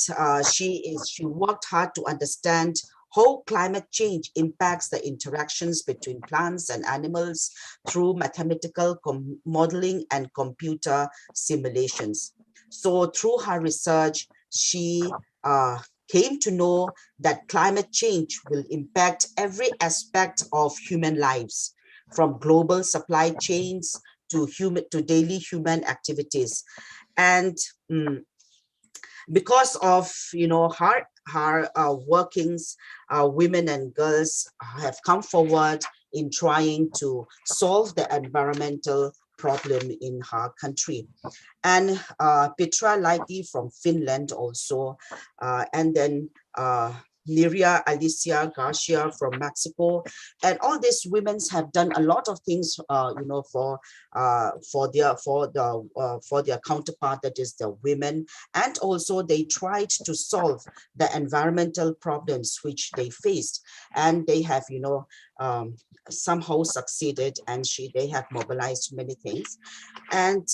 she worked hard to understand how climate change impacts the interactions between plants and animals through mathematical modeling and computer simulations. So through her research, she came to know that climate change will impact every aspect of human lives, from global supply chains to daily human activities. And because of her workings, women and girls have come forward in trying to solve the environmental problem in her country. And Petra Laiti from Finland also, and then Niria Alicia Garcia from Mexico, and all these women have done a lot of things, for their counterpart, that is the women, and also they tried to solve the environmental problems which they faced, and they have somehow succeeded, and they have mobilized many things. And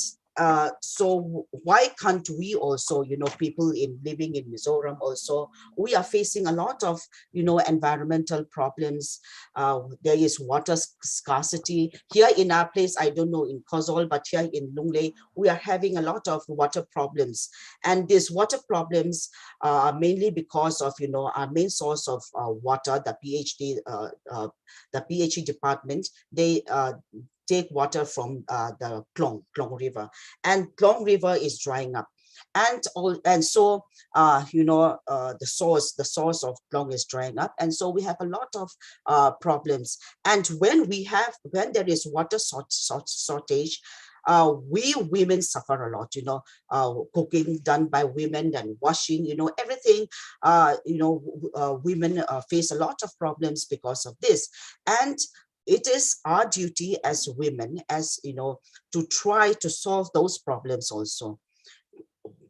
so why can't we also, people living in Mizoram also, we are facing a lot of, environmental problems. There is water scarcity. Here in our place, I don't know in Kozol, but here in Lunglei, we are having a lot of water problems. And these water problems are mainly because of, our main source of water, the PhD department, they take water from the Klong River, and Klong River is drying up, and so the source of Klong is drying up, and so we have a lot of problems. And when there is water shortage, we women suffer a lot, cooking done by women and washing, everything, women face a lot of problems because of this. And it is our duty as women, to try to solve those problems also.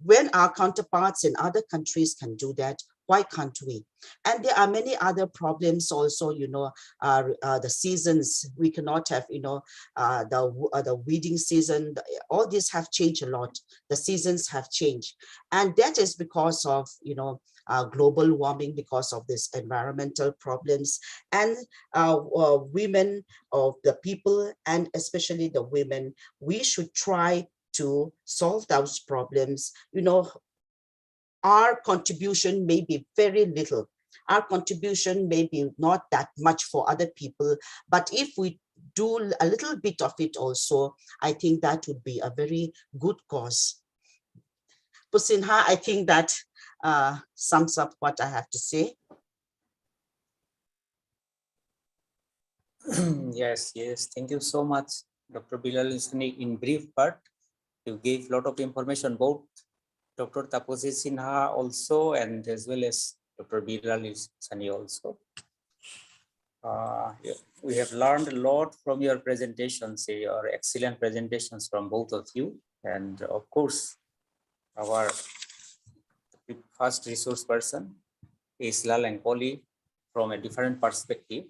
When our counterparts in other countries can do that, why can't we? And there are many other problems also, the seasons. We cannot have, the weeding season. All these have changed a lot. The seasons have changed. And that is because of, global warming, because of this environmental problems. And women, of the people, and especially the women, we should try to solve those problems. Our contribution may be very little. Our contribution may be not that much for other people, but if we do a little bit of it also, I think that would be a very good cause. Pusinha, I think that sums up what I have to say. Yes. Thank you so much, Dr. Lalrinchhani. In brief part, you gave a lot of information about Dr. Tapasi Sinha also, and as well as Dr. Lalrinchhani also. We have learned a lot from your presentations, your excellent presentations from both of you. And of course, our first resource person is Lalenkawli from a different perspective.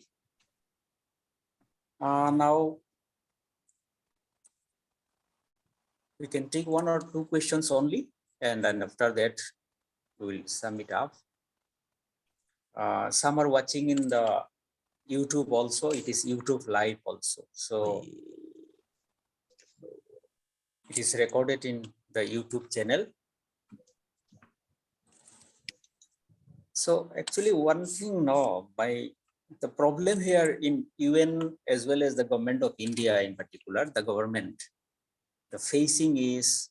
Now, we can take 1 or 2 questions only, and then after that, we will sum it up. Some are watching in the YouTube also. It is YouTube live also. So it is recorded in the YouTube channel. So actually one thing now, by the problem here in UN as well as the government of India in particular, the government, the facing is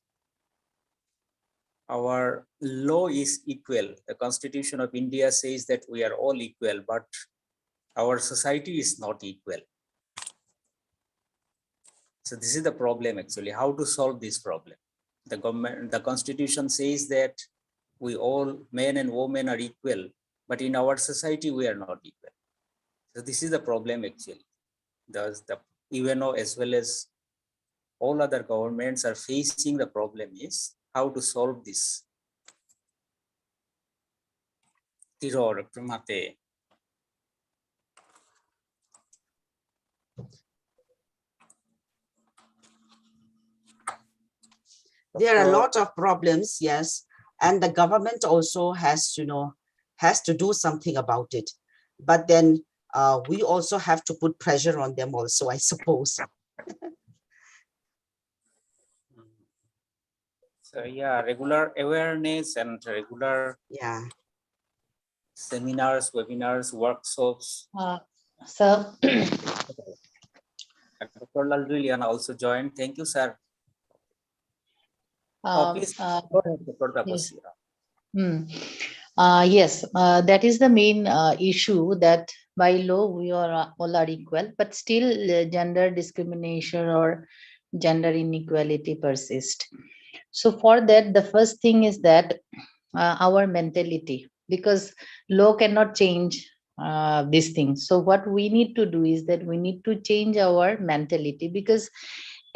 our law is equal. The Constitution of India says that we are all equal, but our society is not equal. So this is the problem actually, how to solve this problem. The government, the Constitution says that we all, men and women, are equal, but in our society we are not equal. So this is the problem actually. Thus the UNO as well as all other governments are facing the problem is how to solve this. Tiror primate. There are a lot of problems, yes, and the government also has to do something about it. But then we also have to put pressure on them also, I suppose. So yeah, regular awareness and regular seminars, webinars, workshops. So Dr. Lalrinchhani also joined. Thank you, sir. Please, Dr. Tapasi. Yes, that is the main issue, that by law we are all are equal, but still gender discrimination or gender inequality persist. So for that, the first thing is that our mentality, because law cannot change these things. So what we need to do is that we need to change our mentality, because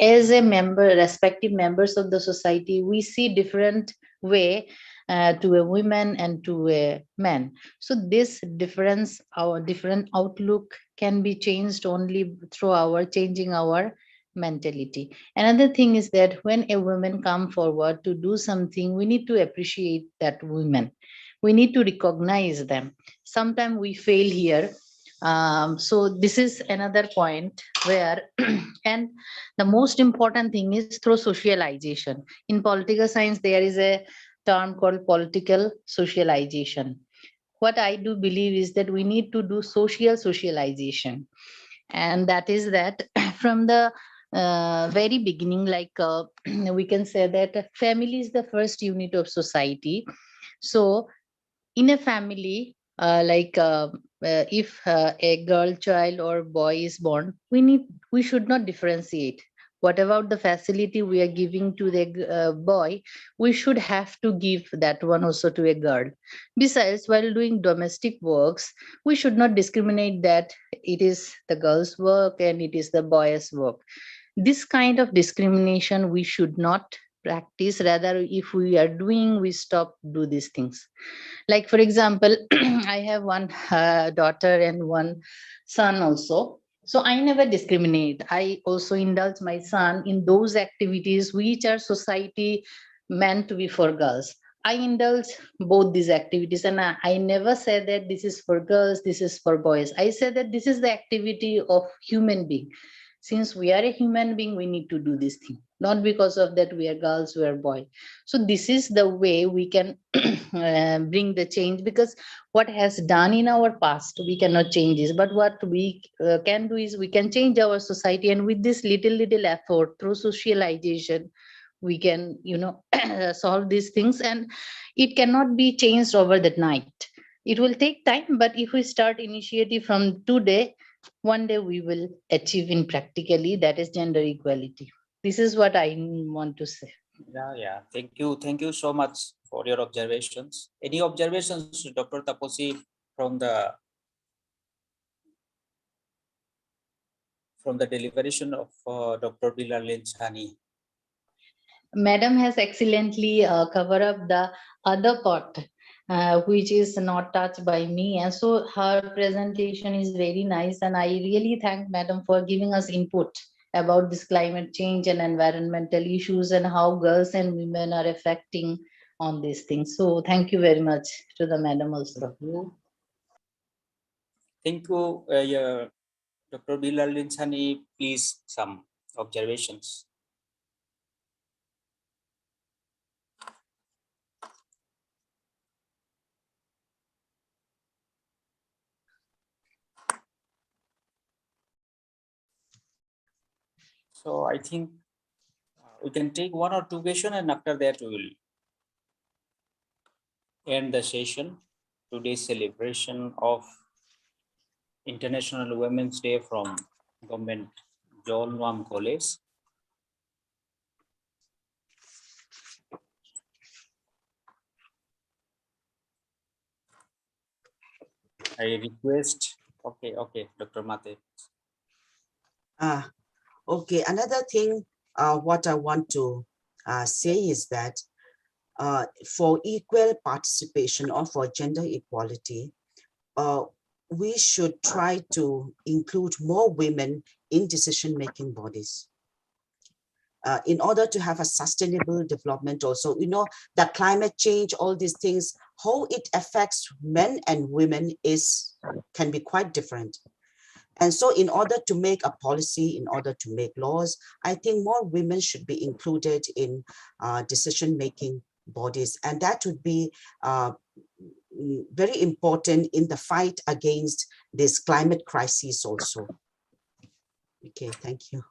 as a member, respective members of the society, we see different way to a woman and to a man. So this difference, our different outlook, can be changed only through our changing our mentality. Another thing is that when a woman come forward to do something, we need to appreciate that woman. We need to recognize them. Sometimes we fail here. So this is another point where, and the most important thing is through socialization. In political science, there is a term called political socialization. What I do believe is that we need to do social socialization. And that is that from the very beginning, like we can say that family is the first unit of society. So in a family, if a girl child or boy is born, we should not differentiate. What about the facility we are giving to the boy, we should have to give that one also to a girl. Besides, while doing domestic works, we should not discriminate that it is the girl's work and it is the boy's work. This kind of discrimination we should not practice. Rather, if we are doing, we stop do these things. Like for example, I have one daughter and one son also. So I never discriminate. I also indulge my son in those activities which are society meant to be for girls. I indulge both these activities, and I never say that this is for girls, this is for boys. I say that this is the activity of human being. Since we are a human being, we need to do this thing, not because of that we are girls, we are boy. So this is the way we can bring the change, because what has done in our past we cannot change this, but what we can do is we can change our society, and with this little effort through socialization, we can solve these things. And it cannot be changed over the night. It will take time, but if we start initiative from today, one day we will achieve in practically, that is gender equality. This is what I want to say. Yeah. Thank you so much for your observations. Any observations, Dr. Tapasi, from the deliberation of Dr. Lalrinchhani? Madam has excellently covered up the other part, which is not touched by me. And so her presentation is very nice. And I really thank Madam for giving us input about this climate change and environmental issues and how girls and women are affecting on these things. So thank you very much to the Madam also. Thank you, Dr. Lalrinchhani. Please, some observations. So I think we can take one or two questions, and after that we will end the session. Today's celebration of International Women's Day from Government John Wam College. I request, okay, Dr. Mate. Okay, another thing what I want to say is that for equal participation or for gender equality, we should try to include more women in decision-making bodies. In order to have a sustainable development also, that climate change, all these things, how it affects men and women can be quite different. And so in order to make a policy, in order to make laws, I think more women should be included in decision-making bodies. And that would be very important in the fight against this climate crisis also. Okay, thank you.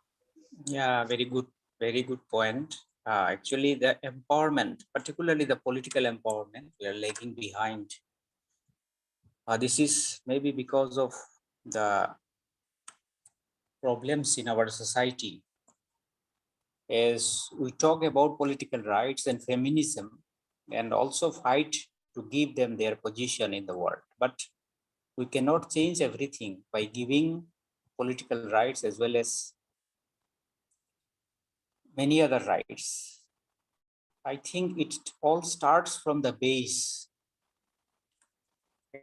Yeah, very good point. Actually, the empowerment, particularly the political empowerment, we are lagging behind. This is maybe because of the problems in our society. As we talk about political rights and feminism, and also fight to give them their position in the world. But we cannot change everything by giving political rights as well as many other rights. I think it all starts from the base,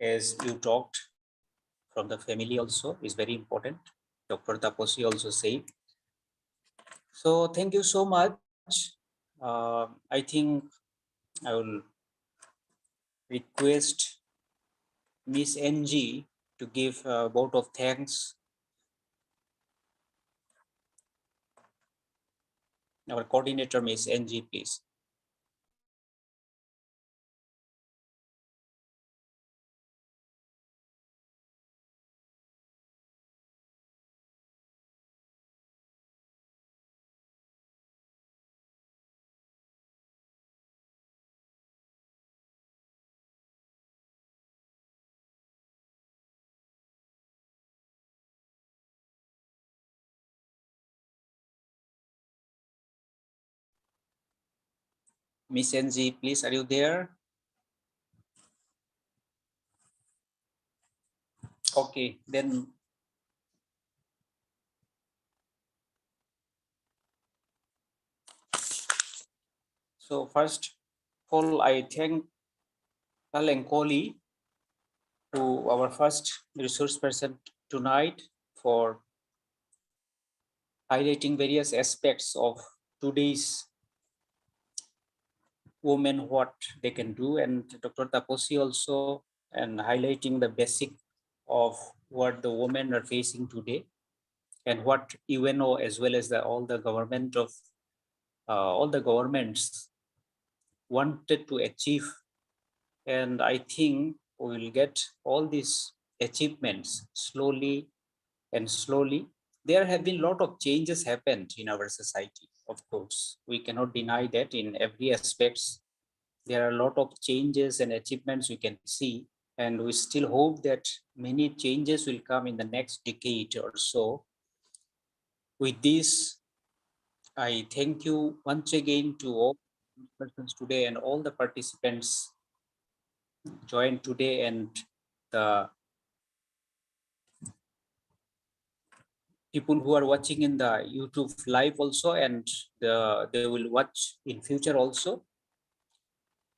as you talked, from the family also is very important. Dr. Tapasi also said. So thank you so much. I think I will request Miss NG to give a vote of thanks. Our coordinator, Miss NG, please. Miss NG, please, are you there? Okay, then so first of all, I thank Lalenkawli, to our first resource person tonight, for highlighting various aspects of today's women, what they can do, and Dr. Tapasi also, and highlighting the basic of what the women are facing today, and what UNO as well as all the governments wanted to achieve. And I think we will get all these achievements slowly and slowly. There have been a lot of changes happened in our society. Of course, we cannot deny that in every aspects. There are a lot of changes and achievements we can see, and we still hope that many changes will come in the next decade or so. With this, I thank you once again to all persons today and all the participants joined today, and the people who are watching in the YouTube live also, and they will watch in future also.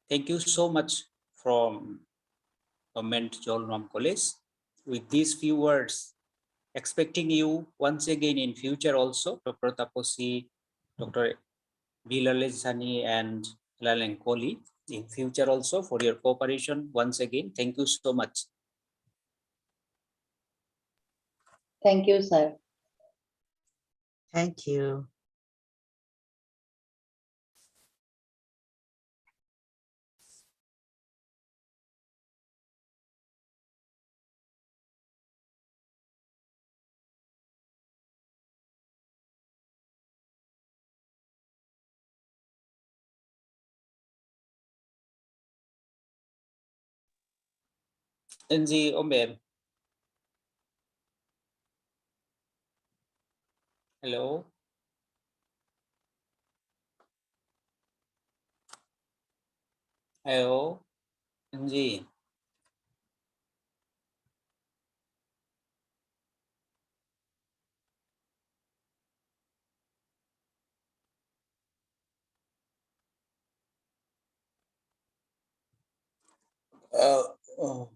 Thank you so much from Government Jolnam College. With these few words, expecting you once again in future also, Dr. Tapasi, Dr. Lalrinchhani and Lalenkawli, in future also, for your cooperation once again. Thank you so much. Thank you, sir. Thank you. NG Omer. Hello. Hello. NG. Oh.